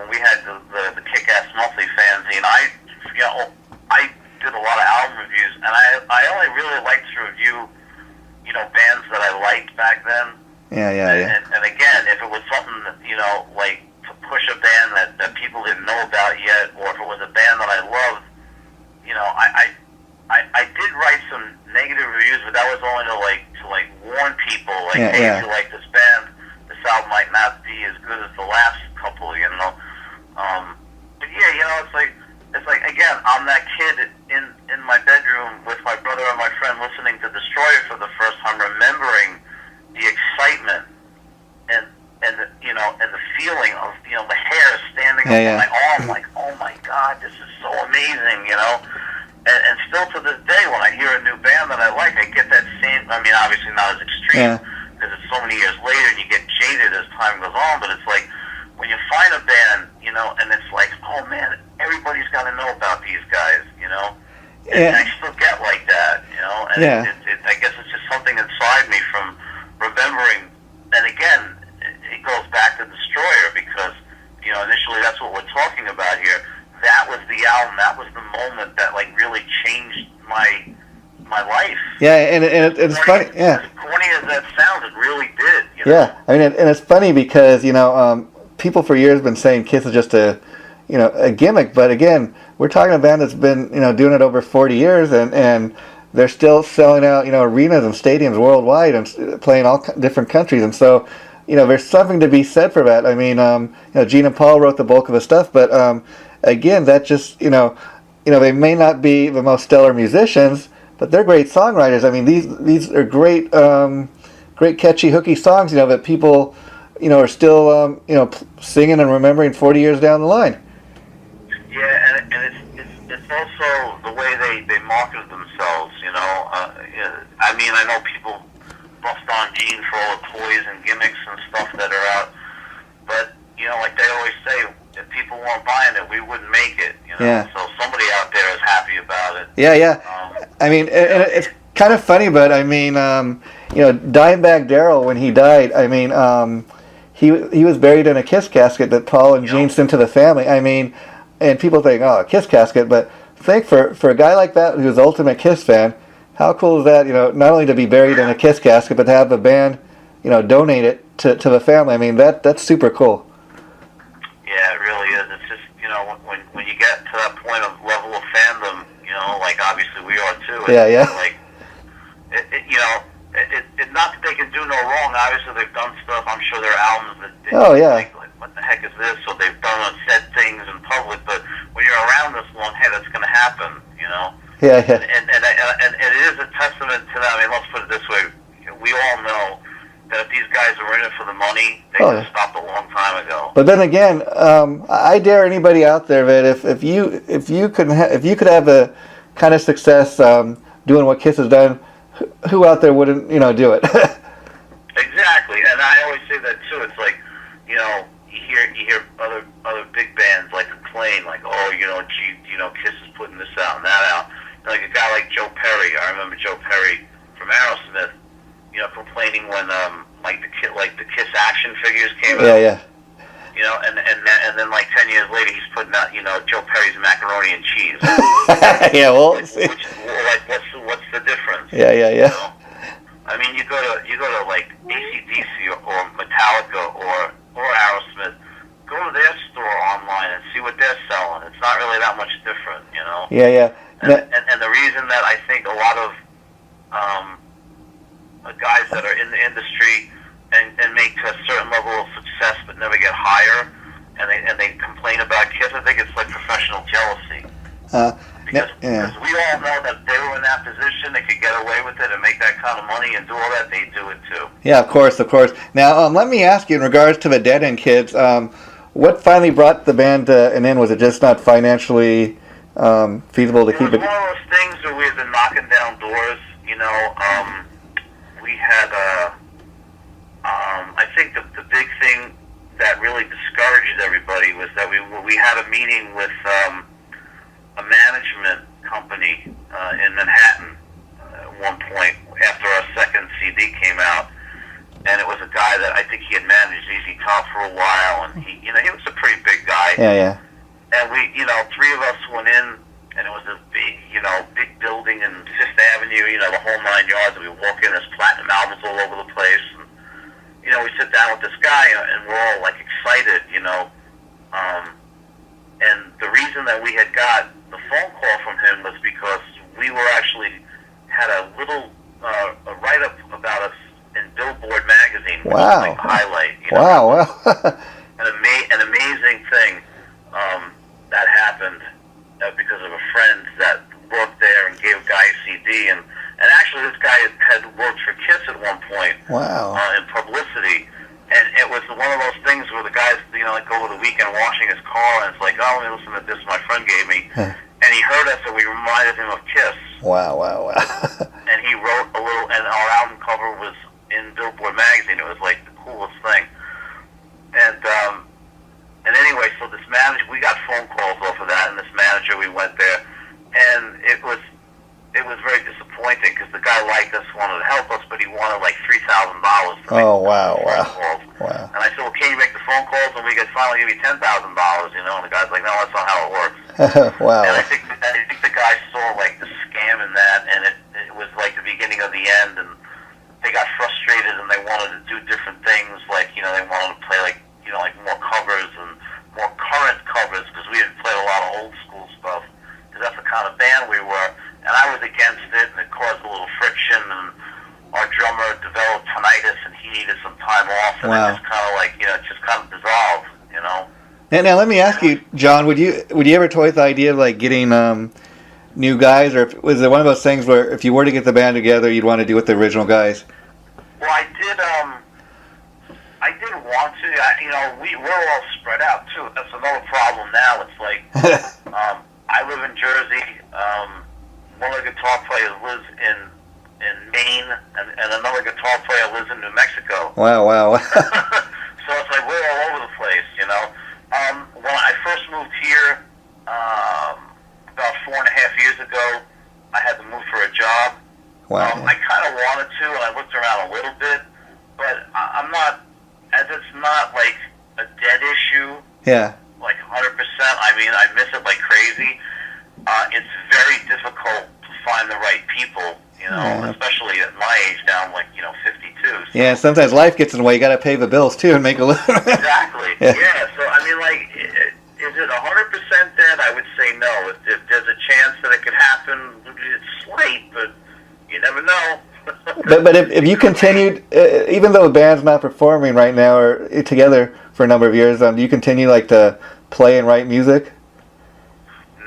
B: we had the Kick-Ass Monthly fanzine. I did a lot of album reviews, and I only really liked to review, bands that I liked back then.
A: Yeah.
B: And again, if it was something that, like to push a band that people didn't know about yet, or if it was a band that I loved, I did write some negative reviews, but that was only to warn people, like, hey, if you like this band, this album might not be as good as the last couple, But yeah, it's like again, I'm that kid in my bedroom with my brother and my friend listening to Destroyer for the first time, remembering the excitement and the feeling of the hair standing up on my arm, like, oh my God, this is so amazing, And still to this day, when I hear a new band that I like, I get that same. I mean, obviously not as extreme because it's so many years later, and you get jaded as time goes on. But it's like when you find a band, and it's like, oh man, everybody's got to know about these guys, And I still get like that, And I guess it's just something inside me from remembering. And again, it goes back to Destroyer because initially that's what we're talking about here. That was the album. That was the moment that really changed my life.
A: Yeah, and it's funny. Yeah.
B: As corny as that sounds, it really did.
A: Yeah, I mean, and it's funny because people for years have been saying Kiss is just a gimmick, but again, we're talking about a band that's been doing it over 40 years, and they're still selling out arenas and stadiums worldwide and playing all different countries, and so there's something to be said for that. I mean, Gene and Paul wrote the bulk of the stuff, but again, that just they may not be the most stellar musicians, but they're great songwriters. I mean, these are great, great catchy, hooky songs. That people, are still, singing and remembering 40 years down the line.
B: Yeah, and it's also the way they market themselves. I mean, I know people bust on Gene for all the toys and gimmicks and stuff that are out, but like they always say, if people weren't buying it, we wouldn't make it. You know,
A: Yeah.
B: so somebody out there is happy about it.
A: Yeah, yeah. I mean, and it's kind of funny, but I mean, you know, Dimebag Darrell, when he died, I mean, he was buried in a Kiss casket that Paul and Gene sent to the family. I mean, and people think, oh, a Kiss casket, but think for a guy like that who's the ultimate Kiss fan, how cool is that? You know, not only to be buried in a Kiss casket, but to have the band, you know, donate it to the family. I mean, that's super cool.
B: Yeah, it really is. It's just, you know, when you get to that point of level of fandom, you know, like obviously we are too.
A: Yeah, yeah.
B: Like, you know, not that they can do no wrong. Obviously they've done stuff. I'm sure there are albums that
A: Oh, yeah.
B: like, what the heck is this? So they've done and said things in public, but when you're around this long, hey, that's going to happen, you know.
A: Yeah, yeah.
B: And it is a testament to them. I mean, let's put it this way: we all know that if these guys are in it for the money, they could have stopped a long time ago.
A: But then again, I dare anybody out there that if you could have the kind of success doing what Kiss has done, who out there wouldn't, you know, do it?
B: Exactly, and I always say that too. It's like, you know, you hear other big bands like complain, like, oh, you know, gee, you know, Kiss is putting this out and that out. And like a guy like Joe Perry, I remember Joe Perry from Aerosmith, you know, complaining when like the Kiss action figures came out.
A: Yeah, yeah.
B: You know, and then like 10 years later, he's putting out, you know, Joe Perry's macaroni and cheese.
A: Yeah, well,
B: like, what's the difference?
A: Yeah, yeah, yeah.
B: You know? I mean, you go to like AC/DC or Metallica or Aerosmith. Go to their store online and see what they're selling. It's not really that much different, you know.
A: Yeah, yeah.
B: And the reason that I think a lot of guys that are in the industry and make to a certain level of success but never get higher, and they complain about Kiss, I think it's like professional jealousy. Because we all know that if they were in that position, they could get away with it and make that kind of money and do all that, they'd do it too.
A: Yeah, of course, of course. Now, let me ask you, in regards to the Dead End Kids, what finally brought the band to an end? Was it just not financially feasible to keep it?
B: It was one of those things where we had been knocking down doors, you know. We had, I think the big thing that really discouraged everybody was that we had a meeting with a management company in Manhattan at one point after our second CD came out, and it was a guy that I think he had managed ZZ Top for a while, and he was a pretty big guy.
A: Yeah, yeah.
B: And we, you know, three of us went in, and it was a big building in Fifth Avenue, you know, the whole 9 yards. And we walk in, there's platinum albums all over the place, and you know, we sit down with this guy, and we're all like excited, you know. And the reason that we had got the phone call from him was because we were actually had a little a write-up about us in Billboard magazine.
A: Wow.
B: Like highlight. You know?
A: Wow.
B: An amazing thing that happened because of a friend that worked there and gave a guy a CD. And actually this guy had worked for Kiss at one point.
A: Wow.
B: In publicity. And it was one of those things where the guys, you know, like over the weekend washing his car, and it's like, oh, let me listen to this my friend gave me. And he heard us, and we reminded him of Kiss.
A: Wow, wow, wow.
B: And he wrote a little, and our album cover was in Billboard magazine. It was like the coolest thing. And anyway, so this manager, we got phone calls off of that, and this manager, we went there, and it was very disappointing because the guy liked us, wanted to help us, but he wanted like $3,000 to make
A: Oh, wow,
B: phone
A: wow.
B: calls.
A: Wow.
B: And I said, well, can you make the phone calls and we can finally give you $10,000, you know? And the guy's like, no, that's not how it works.
A: Wow.
B: And I think the guy saw like the scam in that, and it was like the beginning of the end, and they got frustrated and they wanted to do different things, like, you know, they wanted to play like, you know, like more covers and more current covers, because we had played a lot of old school stuff, because that's the kind of band we were. And I was against it, and it caused a little friction, and our drummer developed tinnitus, and he needed some time off, and
A: Wow.
B: it just kind of like, you know, it just kind of dissolved, you know.
A: Now let me ask you, John, would you ever toy with the idea of like getting new guys, or was it one of those things where if you were to get the band together, you'd want to do with the original guys?
B: Well, I did want to. You know, we're all spread out too. That's another problem now. It's like I live in Jersey. One of the guitar players lives in Maine, and another guitar player lives in New Mexico.
A: Wow, wow.
B: So it's like we're all over the place, you know. When I ago, I had to move for a job.
A: Wow.
B: I kind of wanted to, and I looked around a little bit, but I'm not, as it's not like a dead issue,
A: Yeah.
B: like 100%. I mean, I miss it like crazy. It's very difficult to find the right people, especially at my age now, I'm like, 52. So.
A: Yeah, sometimes life gets in the way. You got to pay the bills, too, and make a living.
B: Exactly. Yeah, so, I mean, like, is it 100% dead? I would say no. If there's a chance that it could happen, it's slight, but you never know.
A: But if you continued, even though the band's not performing right now or together for a number of years, do you continue like to play and write music?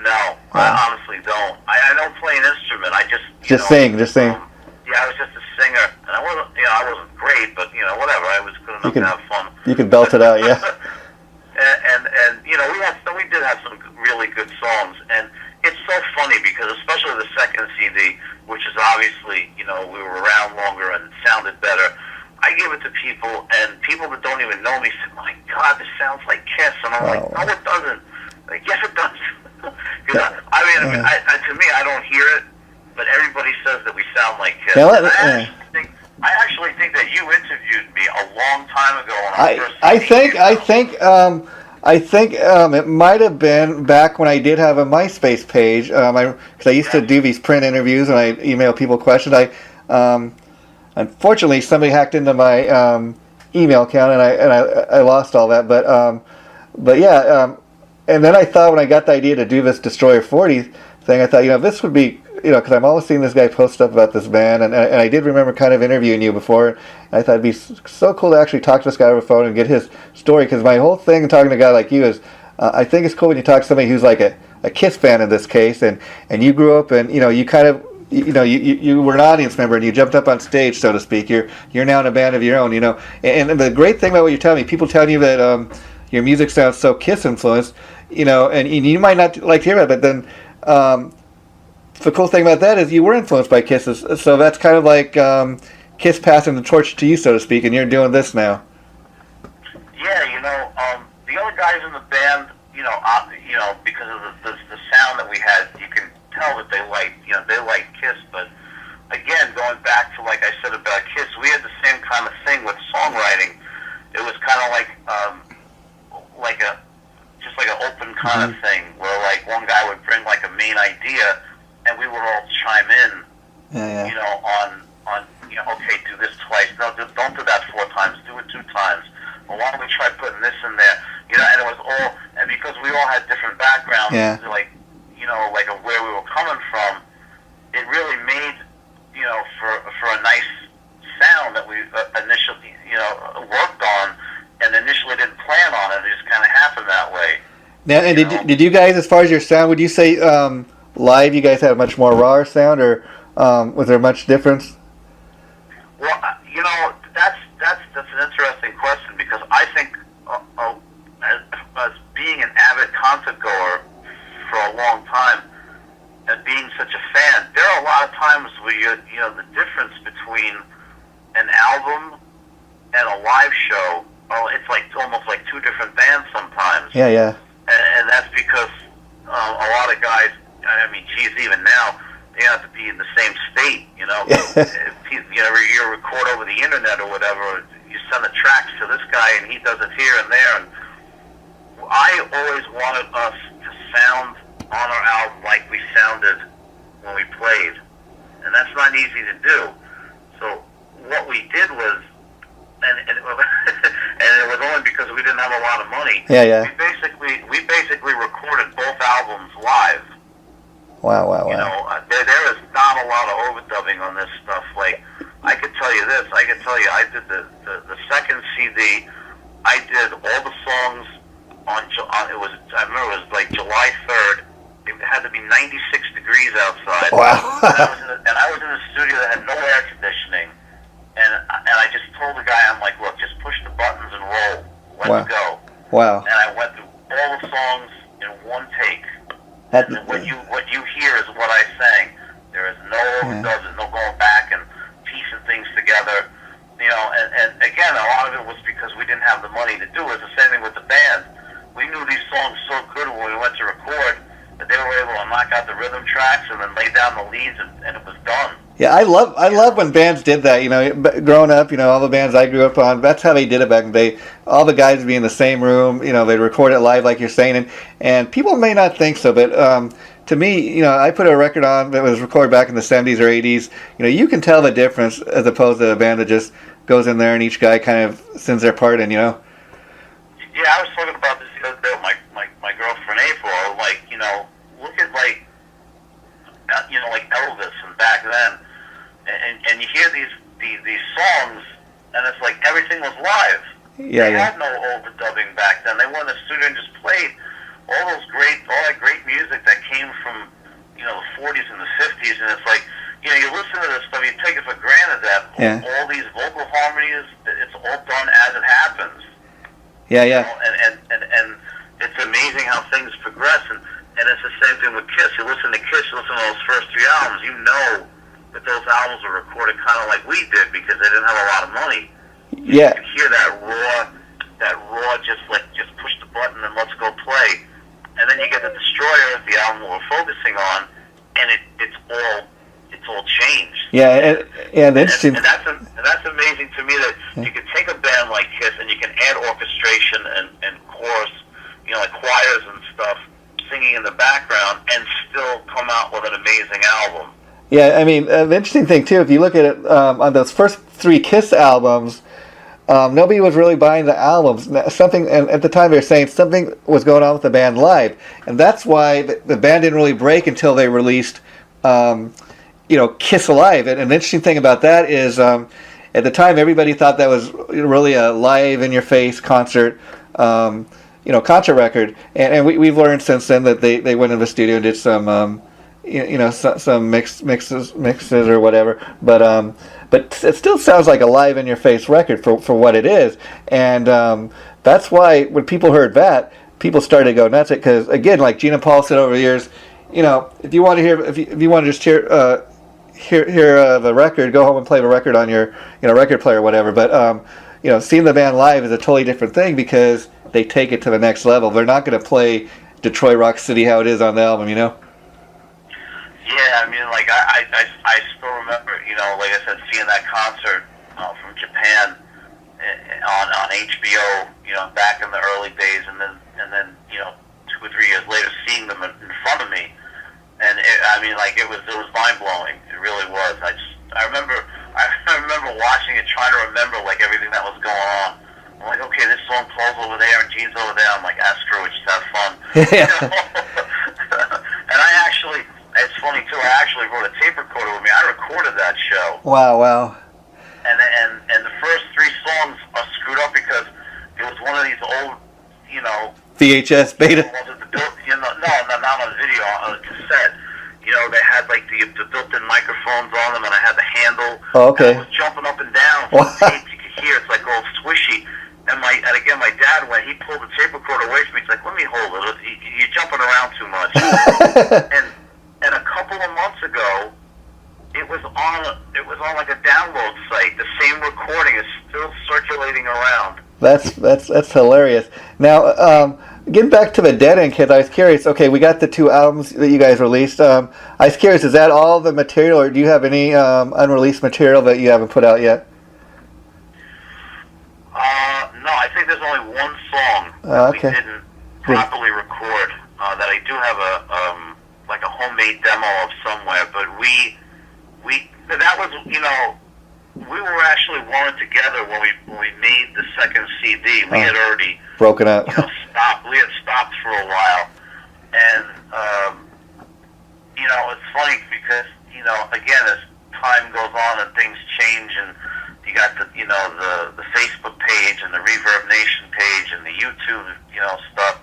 B: No, I honestly don't. I don't play an instrument. I just
A: sing.
B: Yeah, I was just a singer, and I wasn't great, but whatever. I was good enough to have fun.
A: You could belt it out, yeah.
B: and we did have some really good songs, and it's so funny because especially the second CD, which is obviously we were around longer and it sounded better. I give it to people, and people that don't even know me say, "My God, this sounds like Kiss," and I'm like, "No, it doesn't." Like, yes, it does. Because to me, I don't hear it, but everybody says that we sound like Kiss. I actually think that you interviewed me a long time ago.
A: I think it might have been back when I did have a MySpace page. Because I used to do these print interviews and I email people questions. Unfortunately, somebody hacked into my email account and I lost all that. But yeah. And then I thought when I got the idea to do this Destroyer 40 thing, I thought, this would be, because I'm always seeing this guy post stuff about this band, and I did remember kind of interviewing you before, and I thought it'd be so cool to actually talk to this guy over the phone and get his story, because my whole thing talking to a guy like you is, I think it's cool when you talk to somebody who's like a Kiss fan in this case, and you grew up and, you kind of, you were an audience member and you jumped up on stage, so to speak. You're now in a band of your own, and the great thing about what you're telling me, people telling you that your music sounds so Kiss influenced, and you might not like to hear it, but then the cool thing about that is you were influenced by Kiss, so that's kind of like Kiss passing the torch to you, so to speak, and you're doing this now.
B: Yeah, the other guys in the band, because of the sound that we had, you can tell that they like Kiss, but again, going back to like I said about Kiss, we had the same kind of thing with songwriting. It was kind of like just like an open kind of thing, where like one guy would bring like a main idea, and we would all chime in, on okay, do this twice, no, don't do that 4 times, do it 2 times. Well, why don't we try putting this in there? And it was all, and because we all had different backgrounds, like of where we were coming from, it really made, for a nice sound that we initially, worked on, and initially didn't plan on it. It just kind of happened that way.
A: Now, and did you guys, as far as your sound, would you say live you guys had a much more raw sound, or was there much difference?
B: Well, that's an interesting question, because I think as being an avid concert goer for a long time and being such a fan, there are a lot of times where the difference between an album and a live show, it's like almost like 2 different bands sometimes.
A: Yeah.
B: And that's because a lot of guys, I mean, geez, even now, they have to be in the same state, you record over the internet or whatever, you send the tracks to this guy and he does it here and there, and I always wanted us to sound on our album like we sounded when we played, and that's not easy to do. So what we did was, and it was only because we didn't have a lot of money.
A: Yeah.
B: We basically recorded both albums live.
A: Wow.
B: There is not a lot of overdubbing on this stuff. Like, I could tell you this. I did the second CD. I did all the songs on I remember it was like July 3rd. It had to be 96 degrees outside.
A: Wow.
B: and I was in a studio that had no air conditioning. And I just told the guy, I'm like, look, just push the buttons and roll. Let's go.
A: Wow.
B: And I went through all the songs in one take. And what you hear is what I sang. There is no overdubs, no going back and piecing things together. And again, a lot of it was because we didn't have the money to do it. It's the same thing with the band. We knew these songs so good when we went to record that they were able to knock out the rhythm tracks and then lay down the leads, and it was done.
A: Yeah, I love when bands did that. You know, growing up, you know, all the bands I grew up on, that's how they did it back in the day. All the guys would be in the same room. You know, they'd record it live, like you're saying, and people may not think so, but to me, you know, I put a record on that was recorded back in the 70s or 80s. You know, you can tell the difference as opposed to a band that just goes in there and each guy kind of sings their part in. You know.
B: Yeah, I was talking about this the other day with my girlfriend April. Like, you know, look at like Elvis and back then, and you hear these songs, and it's like everything was live.
A: Yeah,
B: they had no overdubbing back then. They went in the studio and just played all that great music that came from, you know, the 40s and the 50s, and it's like, you know, you listen to this stuff, you take it for granted that all these vocal harmonies, it's all done as it happens.
A: Yeah, yeah.
B: You know, and it's amazing how things progress, and it's the same thing with Kiss. You listen to Kiss, you listen to those first 3 albums, you know that those albums were recorded kind of like we did because they didn't have a lot of money.
A: Yeah.
B: You can hear that raw, just push the button and let's go play. And then you get the Destroyer, the album we're focusing on, and it's all changed.
A: Yeah, and interesting.
B: And that's amazing to me that you can take a band like Kiss and you can add orchestration and chorus, you know, like choirs and stuff, singing in the background, and still come out with an amazing album.
A: Yeah, I mean, the interesting thing too, if you look at it on those first 3 Kiss albums, nobody was really buying the albums. Something, and at the time they were saying something was going on with the band live, and that's why the band didn't really break until they released, you know, Kiss Alive. And an interesting thing about that is, at the time everybody thought that was really a live, in-your-face concert. You know, concert record, and we've learned since then that they went into the studio and did some you know, some mixes or whatever, but it still sounds like a live in your face record for what it is, and that's why when people heard that, people started to go nuts. Because again, like Gina Paul said over the years, you know, if you want to hear, if you want to just hear the record, go home and play the record on your, you know, record player or whatever. But you know, seeing the band live is a totally different thing because they take it to the next level. They're not going to play Detroit Rock City how it is on the album, you know.
B: Yeah, I mean, like I still remember, you know, like I said, seeing that concert from Japan on HBO, you know, back in the early days, and then you know, 2 or 3 years later, seeing them in front of me, and I mean, like it was mind blowing. It really was. I remember watching it, trying to remember like everything that was going on. I'm like, okay, this song Paul's over there and Gene's over there. I'm like, screw it, just have fun. And it's funny too, I actually wrote a tape recorder with me. I recorded that show.
A: Wow.
B: And the first 3 songs are screwed up because it was one of these old, you know,
A: VHS beta.
B: You know, no, not on video, on a cassette. You know, they had like the built-in microphones on them, and I had the handle.
A: Oh, okay.
B: And I was jumping up and down. So the tape, you could hear it's like all swishy. And again, my dad, when he pulled the tape recorder away from me, he's like, "Let me hold it. You're jumping around too much." and a couple of months ago, it was on like a download site. The same recording is still circulating around.
A: That's hilarious. Now, getting back to the Dead End Kids, I was curious. Okay, we got the 2 albums that you guys released. I was curious, is that all the material, or do you have any unreleased material that you haven't put out yet?
B: No, I think there's only one song that we didn't properly record. That I do have a homemade demo of somewhere, but that was, you know, we were actually working together when we made the second CD. We had already
A: broken up.
B: You know, stopped. We had stopped for a while, and you know, it's funny because, you know, again, as time goes on and things change, and you got the Facebook page and the Reverb Nation page and the YouTube, you know, stuff.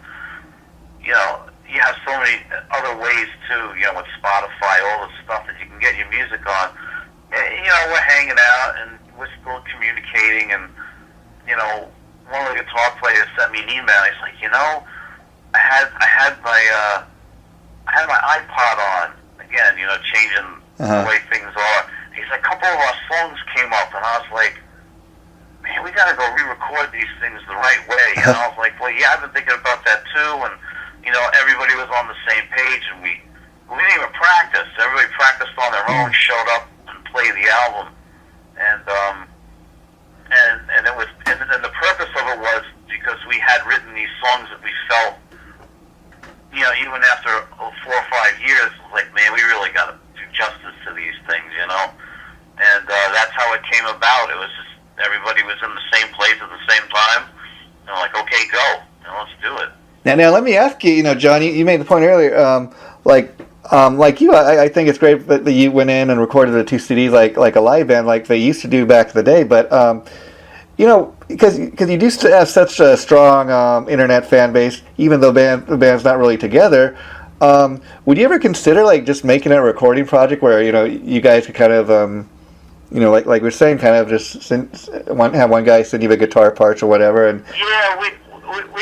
B: You know, you have so many other ways too, you know, with Spotify, all the stuff that you can get your music on. And, you know, we're hanging out and we're still communicating, and, you know, one of the guitar players sent me an email. He's like, you know, I had my iPod on again, you know, changing the way things are. He's like, a couple of our songs came up, and I was like, man, we gotta go re-record these things the right way. And I was like, well, yeah, I've been thinking about that too, and everybody was on the same page, and we didn't even practice. Everybody practiced on their own, showed up and played the album, and it was, and the purpose of it was because we had written these songs that we felt, even after 4 or 5 years, it was like, man, we really got to do justice to these things, and that's how it came about. It was just everybody was in the same place at the same time, and like, okay, go, let's do it.
A: Now, let me ask you, John, you made the point earlier, like you, I think it's great that you went in and recorded the 2 CDs like a live band like they used to do back in the day, but, because you do have such a strong internet fan base, even though the band's not really together, would you ever consider like just making a recording project where, you guys could kind of, like we're saying, kind of just have one guy send you the guitar parts or whatever? And
B: yeah, we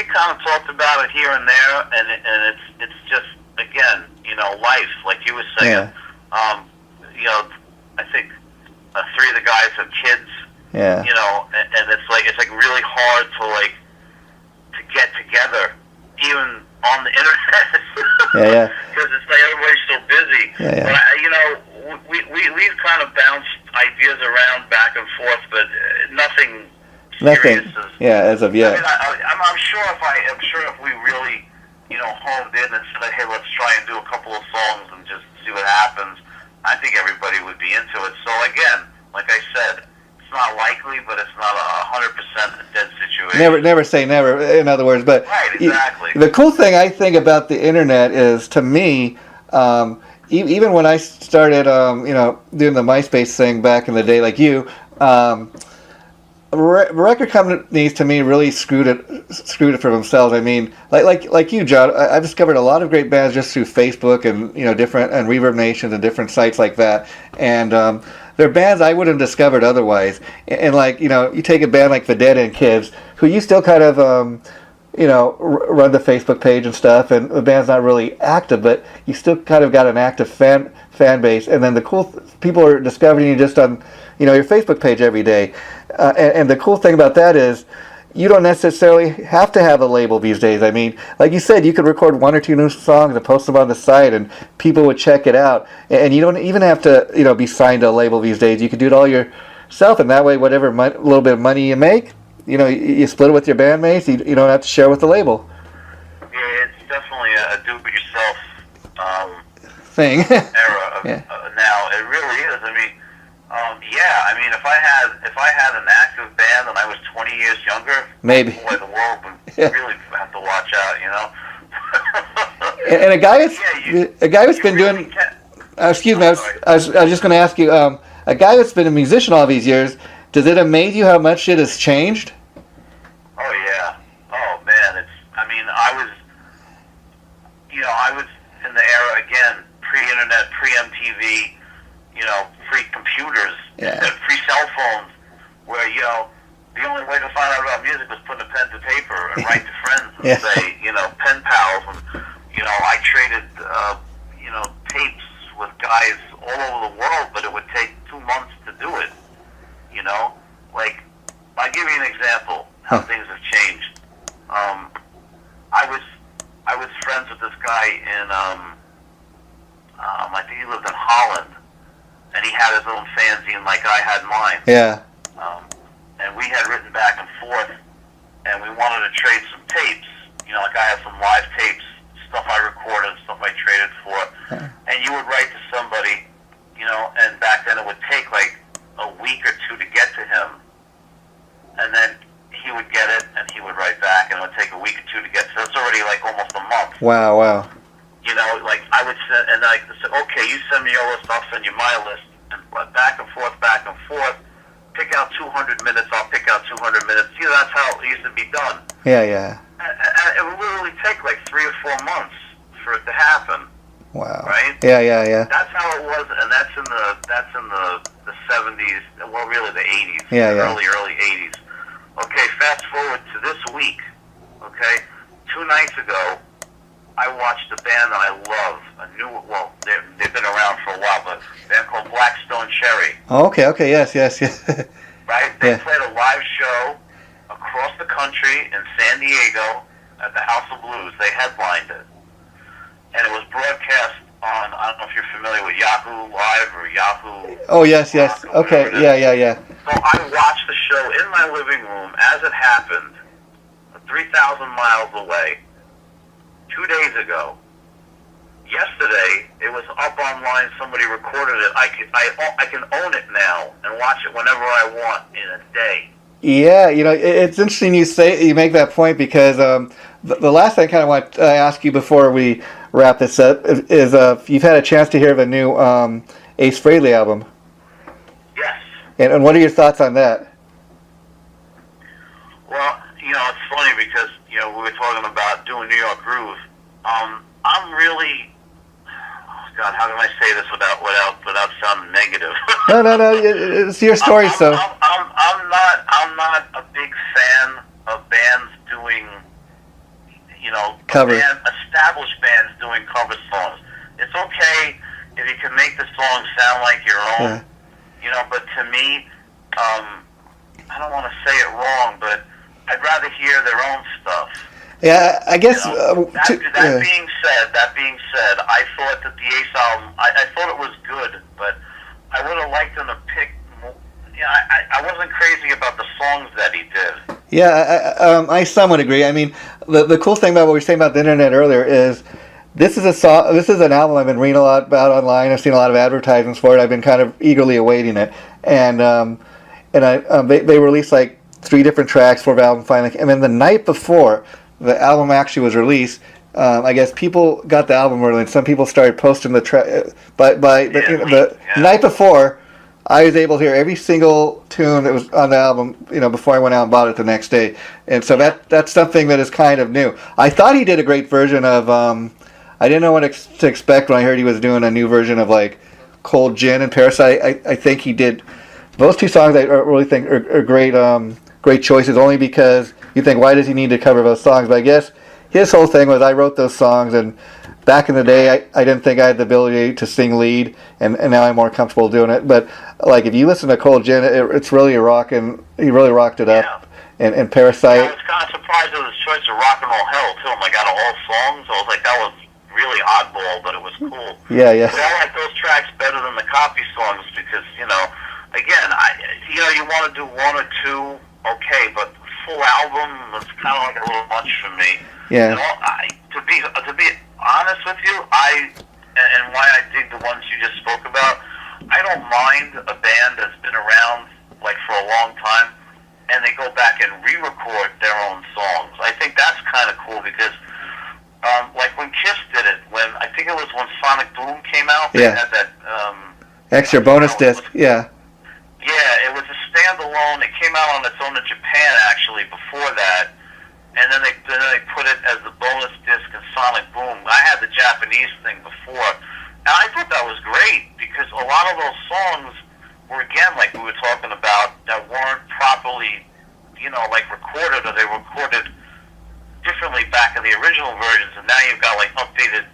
B: kind of talked about it here and there, and it's just, again, life, like you were saying.
A: Yeah.
B: I think 3 of the guys have kids.
A: Yeah.
B: And it's like really hard to get together, even on the internet.
A: Yeah.
B: Because it's like everybody's so busy.
A: Yeah.
B: But we've kind of bounced ideas around back and forth, but nothing.
A: As of yet.
B: I mean, I'm sure if we really, honed in and said, hey, let's try and do a couple of songs and just see what happens, I think everybody would be into it. So again, like I said, it's not likely, but it's not 100% a dead situation.
A: Never say never, in other words. But
B: right, exactly.
A: The cool thing I think about the internet is, to me, even when I started, doing the MySpace thing back in the day, like you, record companies to me really screwed it for themselves. I mean, like you, John, I've discovered a lot of great bands just through Facebook and different and Reverb Nations and different sites like that, and they're bands I wouldn't have discovered otherwise. And you take a band like the Dead End Kidz, who you still kind of run the Facebook page and stuff, and the band's not really active, but you still kind of got an active fan base, and then the cool people are discovering you just on your Facebook page every day. And the cool thing about that is you don't necessarily have to have a label these days. I mean, like you said, you could record 1 or 2 new songs and post them on the site, and people would check it out. And you don't even have to, be signed to a label these days. You could do it all yourself, and that way, whatever little bit of money you make, you split it with your bandmates. You don't have to share with the label.
B: Yeah, it's definitely a do-it-yourself
A: thing.
B: Era of, now. It really is. I mean. If I had an active band and I was 20 years younger,
A: maybe,
B: boy, the world would really have to watch out,
A: And a guy that's been really doing. Excuse me, I was just going to ask you. A guy that's been a musician all these years, does it amaze you how much it has changed?
B: Oh yeah. Oh man, I was in the era again, pre-internet, pre-MTV. Pre-computers, pre-cell phones, where, the only way to find out about music was putting a pen to paper and write to friends and say, pen pals. And, I traded, tapes with guys all over the world, but it would take 2 months to do it, I'll give you an example how things have changed. I was friends with this guy in, I think he lived in Holland. And he had his own fanzine like I had mine.
A: Yeah.
B: And we had written back and forth, and we wanted to trade some tapes. Like I had some live tapes, stuff I recorded, stuff I traded for. And you would write to somebody, and back then it would take like a week or 2 to get to him. And then he would get it, and he would write back, and it would take a week or 2 to get. So it's already like almost a month.
A: Wow.
B: I would send, and I said, okay, you send me your list, I'll send you my list, and back and forth, pick out 200 minutes, I'll pick out 200 minutes. That's how it used to be done.
A: Yeah.
B: And it would literally take like 3 or 4 months for it to happen.
A: Wow.
B: Right?
A: Yeah.
B: That's how it was, and that's in the 70s, well, really the 80s.
A: Yeah.
B: Early 80s. Okay, fast forward to this week. Okay, 2 nights ago, I watched a band that I love. They've been around for a while, but a band called Blackstone Cherry.
A: Oh, okay, yes.
B: Right? They played a live show across the country in San Diego, at the House of Blues. They headlined it, and it was broadcast on. I don't know if you're familiar with Yahoo Live or Yahoo.
A: Oh yes, yes. Okay, yeah.
B: So I watched the show in my living room as it happened, 3,000 miles away, 2 days ago. Yesterday, it was up online. Somebody recorded it. I can own it now and watch it whenever I want in a day.
A: Yeah, it's interesting you make that point because the last thing I kind of want to ask you before we wrap this up is if you've had a chance to hear of a new Ace Frehley album.
B: Yes.
A: And what are your thoughts on that?
B: Well, it's funny because we were talking about doing New York Groove. I'm really. God, how can I say this without sounding negative?
A: No, it's your story, so.
B: I'm not a big fan of bands doing,
A: cover.
B: Established bands doing cover songs. It's okay if you can make the song sound like your own, but to me, I don't want to say it wrong, but I'd rather hear their own stuff.
A: Yeah, I guess.
B: That being said, I thought that the Ace album, I thought it was good, but I would have liked him to pick. I wasn't crazy about the songs that he did.
A: Yeah, I somewhat agree. I mean, the cool thing about what we were saying about the internet earlier is this is an album I've been reading a lot about online. I've seen a lot of advertisements for it. I've been kind of eagerly awaiting it, and they released like 3 different tracks for the album finally, and then the night before the album actually was released, I guess people got the album early, and some people started posting the track. But the night before, I was able to hear every single tune that was on the album, before I went out and bought it the next day. And so that's something that is kind of new. I thought he did a great version of. I didn't know what to expect when I heard he was doing a new version of like Cold Gin and Parasite. I think he did those 2 songs. I really think are great. Great choices, only because you think, why does he need to cover those songs? But I guess his whole thing was, I wrote those songs, and back in the day, I didn't think I had the ability to sing lead, and now I'm more comfortable doing it. But like, if you listen to Cold Gin, it's really a rock, and he really rocked it up. And Parasite.
B: I was kind of surprised with his choice of Rock and Roll Hell too. I'm like, out of all songs, I was like, that was really oddball, but it was cool.
A: Yeah.
B: But I like those tracks better than the copy songs because again, you want to do 1 or 2. Okay, but full album was kind of like a little much for me.
A: Yeah.
B: To be honest with you, and why I dig the ones you just spoke about, I don't mind a band that's been around like for a long time, and they go back and re-record their own songs. I think that's kind of cool because, like when Kiss did it, I think it was when Sonic Boom came out. They had that
A: extra bonus disc. Yeah.
B: Yeah, it was a standalone. It came out on its own in Japan actually before that, and then they put it as the bonus disc in Sonic Boom. I had the Japanese thing before, and I thought that was great because a lot of those songs were, again, like we were talking about, that weren't properly, like recorded, or they were recorded differently back in the original versions, and now you've got like updated,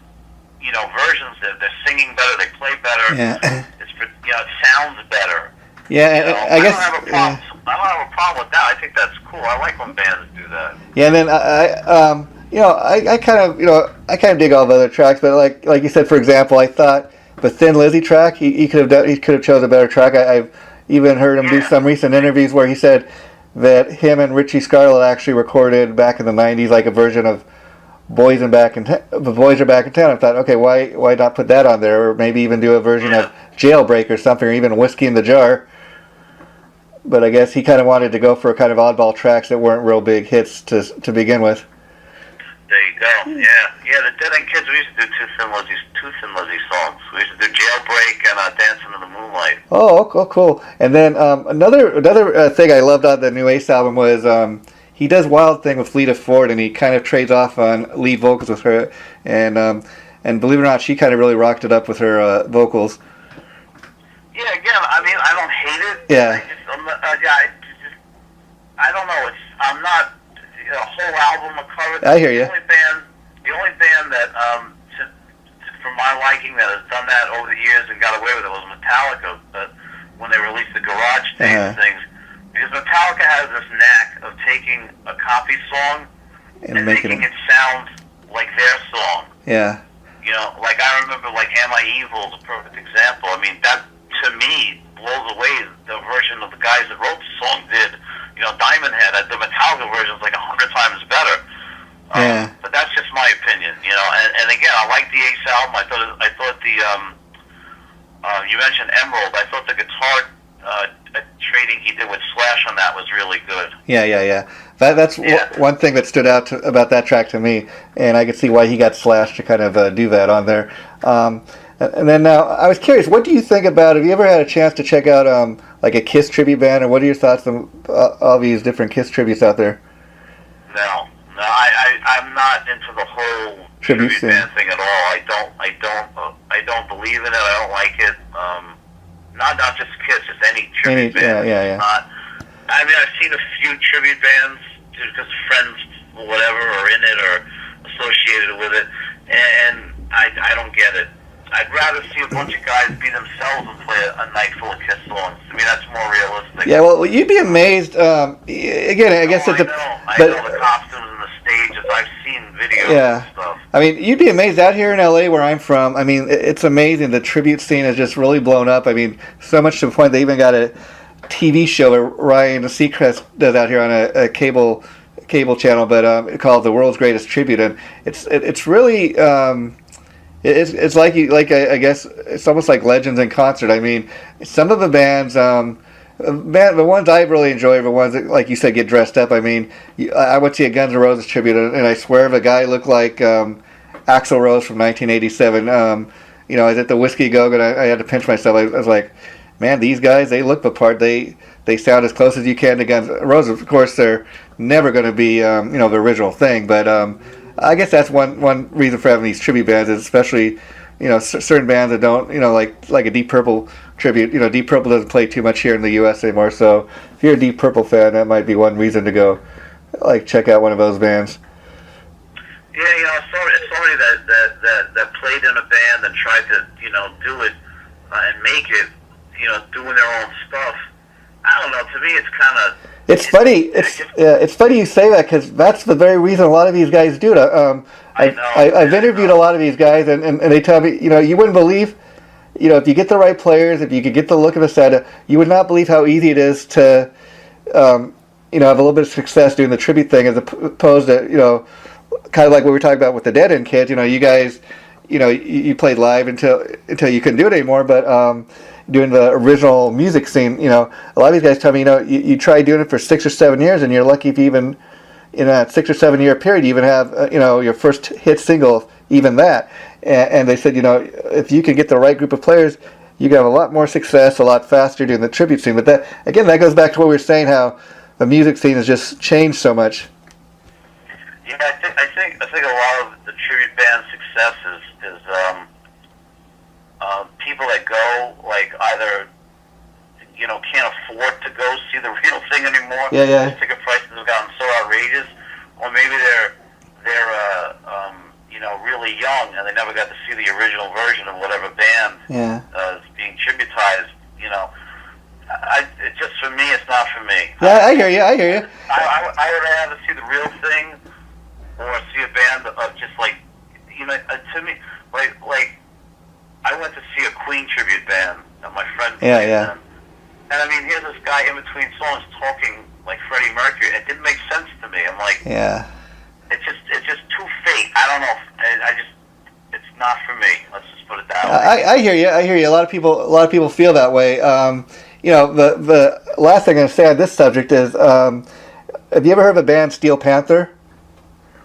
B: versions that they're singing better, they play better.
A: Yeah.
B: It sounds better.
A: Yeah, I guess.
B: I don't have a problem with that. I think that's cool. I like when bands do that.
A: Yeah, and then I kind of dig all the other tracks, but like you said, for example, I thought the Thin Lizzy track, he could have chose a better track. I've even heard him do some recent interviews where he said that him and Richie Scarlett actually recorded back in the '90s like a version of Boys Are Back in Town. I thought, okay, why not put that on there, or maybe even do a version of Jailbreak or something, or even Whiskey in the Jar. But I guess he kind of wanted to go for kind of oddball tracks that weren't real big hits to begin with.
B: There you go. Yeah. The Dead End Kids, we used to do two Thin Lizzy songs. We used to do Jailbreak and Dancing in the Moonlight.
A: Oh, cool. And then another thing I loved on the new Ace album was he does Wild Thing with Lita Ford, and he kind of trades off on lead vocals with her, and believe it or not, she kind of really rocked it up with her vocals.
B: Yeah, again, I mean, I don't hate it.
A: Yeah.
B: I don't know. I'm not a whole album of cover.
A: I hear you.
B: The only band that, from my liking, that has done that over the years and got away with it was Metallica. But when they released the Garage Days things, because Metallica has this knack of taking a copy song and making it sound like their song.
A: Yeah.
B: You know, like I remember, like "Am I Evil" is a perfect example. I mean, that to me blows away the version of the guys that wrote the song did. You know, Diamond Head, the Metallica version is like 100 times better.
A: Yeah.
B: But that's just my opinion, you know. And again, I like the Ace album. I thought the you mentioned Emerald. I thought the guitar trading he did with Slash on that was really good.
A: Yeah. That's one thing that stood out about that track to me, and I could see why he got Slash to kind of do that on there. And then now, I was curious, what do you think about? Have you ever had a chance to check out like a Kiss tribute band, or what are your thoughts on all these different Kiss tributes out there?
B: No, I'm not into the whole tribute band thing at all. I don't believe in it. I don't like it. Not just Kiss, just any tribute band.
A: Yeah.
B: I mean, I've seen a few tribute bands just because friends, or whatever, are in it or associated with it, and I don't get it. I'd rather see a bunch of guys be themselves and play a night full of Kiss songs. To me, that's more realistic.
A: Yeah, well, you'd be amazed. Again, I guess it's
B: I know the costumes and the stages. I've seen videos and stuff.
A: I mean, you'd be amazed out here in LA where I'm from. I mean, it's amazing. The tribute scene has just really blown up. I mean, so much to the point they even got a TV show that Ryan Seacrest does out here on a cable channel, but called The World's Greatest Tribute, and it's really. It's like I guess it's almost like legends in concert. I mean, some of the bands, the ones I really enjoy are the ones that, like you said, get dressed up. I mean, I would see a Guns N' Roses tribute, and I swear if a guy looked like Axl Rose from 1987, you know, I was at the Whiskey Go-Go, and I had to pinch myself. I was like, man, these guys, they look the part. They sound as close as you can to Guns N' Roses. Of course, they're never going to be, you know, the original thing, but I guess that's one reason for having these tribute bands, is especially, you know, certain bands that don't, you know, like a Deep Purple tribute. You know, Deep Purple doesn't play too much here in the U.S. anymore, so if you're a Deep Purple fan, that might be one reason to go, like, check out one of those bands.
B: Yeah, you know, somebody that played in a band and tried to, you know, do it and make it, you know, doing their own stuff. I don't know. To me, it's kind of.
A: It's funny. It's funny you say that, because that's the very reason a lot of these guys do it. I've interviewed a lot of these guys, and they tell me, you know, you wouldn't believe, you know, if you get the right players, if you could get the look of the set, you would not believe how easy it is to, you know, have a little bit of success doing the tribute thing, as opposed to, you know, kind of like what we were talking about with the Dead End Kids. You know, you guys, you know, you played live until you couldn't do it anymore, but doing the original music scene, you know, a lot of these guys tell me, you know, you try doing it for 6 or 7 years, and you're lucky if you even, in that 6 or 7 year period, you even have, you know, your first hit single, even that. And they said, you know, if you can get the right group of players, you can have a lot more success, a lot faster doing the tribute scene. But that, again, that goes back to what we were saying, how the music scene has just changed so much.
B: Yeah, I think a lot of the tribute band success is people that go, like, either, you know, can't afford to go see the real thing anymore.
A: Yeah.
B: Ticket prices have gotten so outrageous, or maybe they're you know, really young and they never got to see the original version of whatever band is being tributized. You know, it just, for me, it's not for me.
A: Yeah, I hear you.
B: I would rather see the real thing, or see a band of just, like, you know, to me, like I went to see a Queen tribute band that my friend played in. And I mean, here's this guy in between songs talking like Freddie Mercury. It didn't make sense to me. I'm like, it's just too fake. I don't know. It's not for me. Let's just put it that way.
A: I hear you. A lot of people feel that way. You know, the last thing I'm going to say on this subject is, have you ever heard of a band, Steel Panther?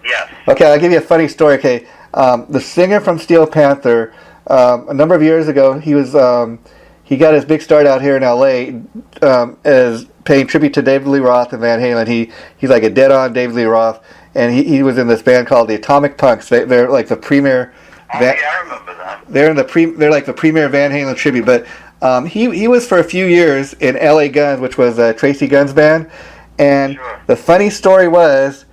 B: Yes.
A: Okay, I'll give you a funny story. Okay, the singer from Steel Panther, a number of years ago, he got his big start out here in LA as paying tribute to David Lee Roth and Van Halen. He's like a dead-on David Lee Roth, and he was in this band called the Atomic Punks. They're like the premier.
B: I remember them.
A: They're like the premier Van Halen tribute. But he was for a few years in LA Guns, which was Tracy Gunn's band. And the funny story was,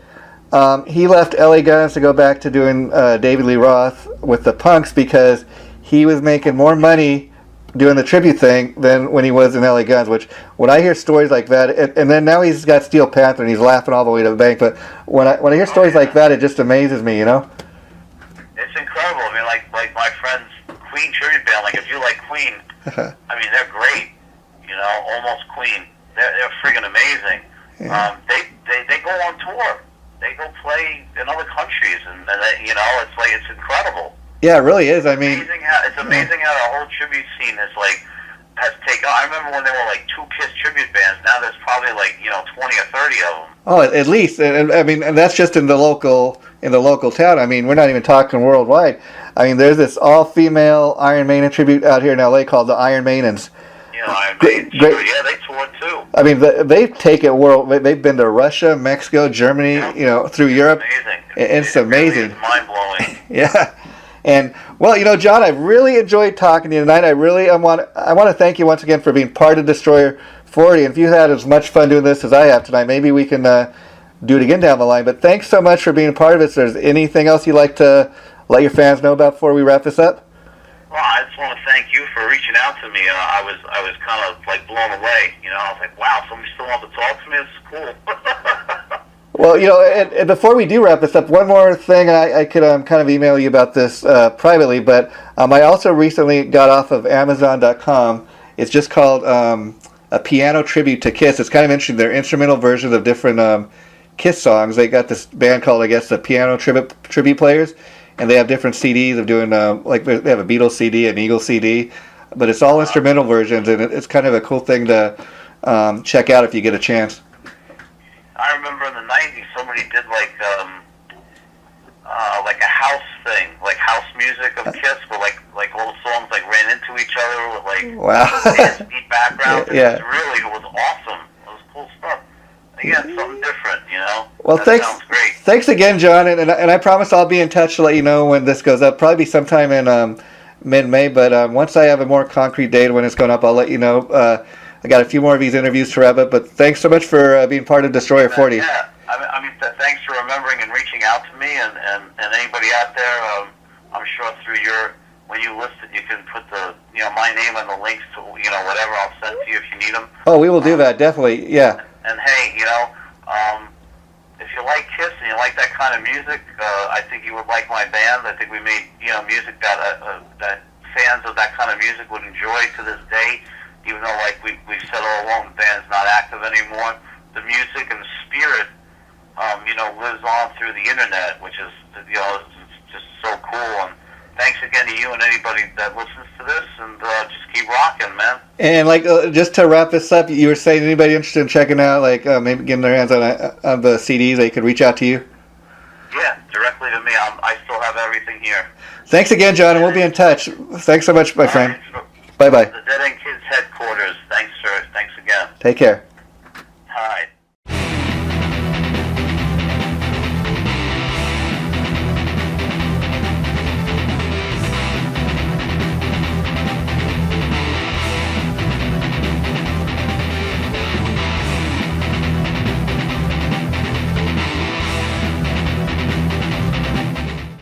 A: he left LA Guns to go back to doing David Lee Roth with the Punks, because he was making more money doing the tribute thing than when he was in LA Guns. Which when I hear stories like that, and then now he's got Steel Panther and he's laughing all the way to the bank. But when I hear stories like that, it just amazes me, you know.
B: It's incredible. I mean, like my friend's Queen tribute band. Like if you like Queen, I mean they're great. You know, almost Queen. They're friggin' amazing.
A: Yeah.
B: They go on tour. They go play in other countries, and they, you know, it's like it's incredible.
A: Yeah, it really is. I mean,
B: it's amazing how the whole tribute scene has taken. I remember when there were like 2 Kiss tribute bands. Now there's probably like 20 or 30 of them.
A: oh, at least, and I mean, and that's just in the local town. I mean, we're not even talking worldwide. I mean, there's this all-female Iron Maiden tribute out here in LA called the Iron Maidens.
B: Iron Maiden. Sure, yeah, they toured too.
A: I mean, they take it world. They've been to Russia, Mexico, Germany, through Europe.
B: Amazing.
A: It's amazing.
B: Really is mind-blowing.
A: Yeah. And, well, John, I've really enjoyed talking to you tonight. I want to thank you once again for being part of Destroyer 40. And if you had as much fun doing this as I have tonight, maybe we can do it again down the line. But thanks so much for being a part of it. If there's anything else you'd like to let your fans know about before we wrap this up?
B: Well, I just want to thank you for reaching out to me. I was kind of like blown away. I was like, wow, somebody still wants to talk to me. This is cool.
A: Well, and before we do wrap this up, one more thing, and I could kind of email you about this privately, but I also recently got off of Amazon.com. It's just called a piano tribute to Kiss. It's kind of interesting. They're instrumental versions of different Kiss songs. They got this band called, I guess, the Piano Tribute Players. And they have different CDs of doing, like they have a Beatles CD, an Eagles CD, but it's all instrumental versions, and it's kind of a cool thing to check out if you get a chance.
B: I remember in the 90s somebody did like a house thing, like house music of Kiss, where like all the songs like ran into each other with like
A: wow.
B: dance beat backgrounds.
A: Yeah.
B: It was awesome. It was cool stuff. Again, something different,
A: Well,
B: that sounds great.
A: Thanks again, John, and I promise I'll be in touch to let you know when this goes up. Probably sometime in mid-May, but once I have a more concrete date when it's going up, I'll let you know. I got a few more of these interviews to wrap up, but thanks so much for being part of Destroyer 40.
B: Yeah, I mean, thanks for remembering and reaching out to me, and anybody out there. I'm sure through when you list it, you can put my name and the links to whatever I'll send to you if you need them.
A: Oh, we will do that, definitely. Yeah.
B: And hey, if you like Kiss and you like that kind of music, I think you would like my band. I think we made music that fans of that kind of music would enjoy to this day. Even though, like we've said all along, the band's not active anymore. The music and the spirit, lives on through the internet, which is it's just so cool. And thanks again to you and anybody that listens to this, and just keep rocking, man. And
A: just to wrap this up, you were saying anybody interested in checking out, maybe getting their hands on the CDs, they could reach out to you?
B: Yeah, directly to me. I still have everything here.
A: Thanks again, John, and we'll be in touch. Thanks so much, my friend.
B: Right,
A: Bye-bye.
B: The Dead End Kids headquarters. Thanks, sir. Thanks again.
A: Take care.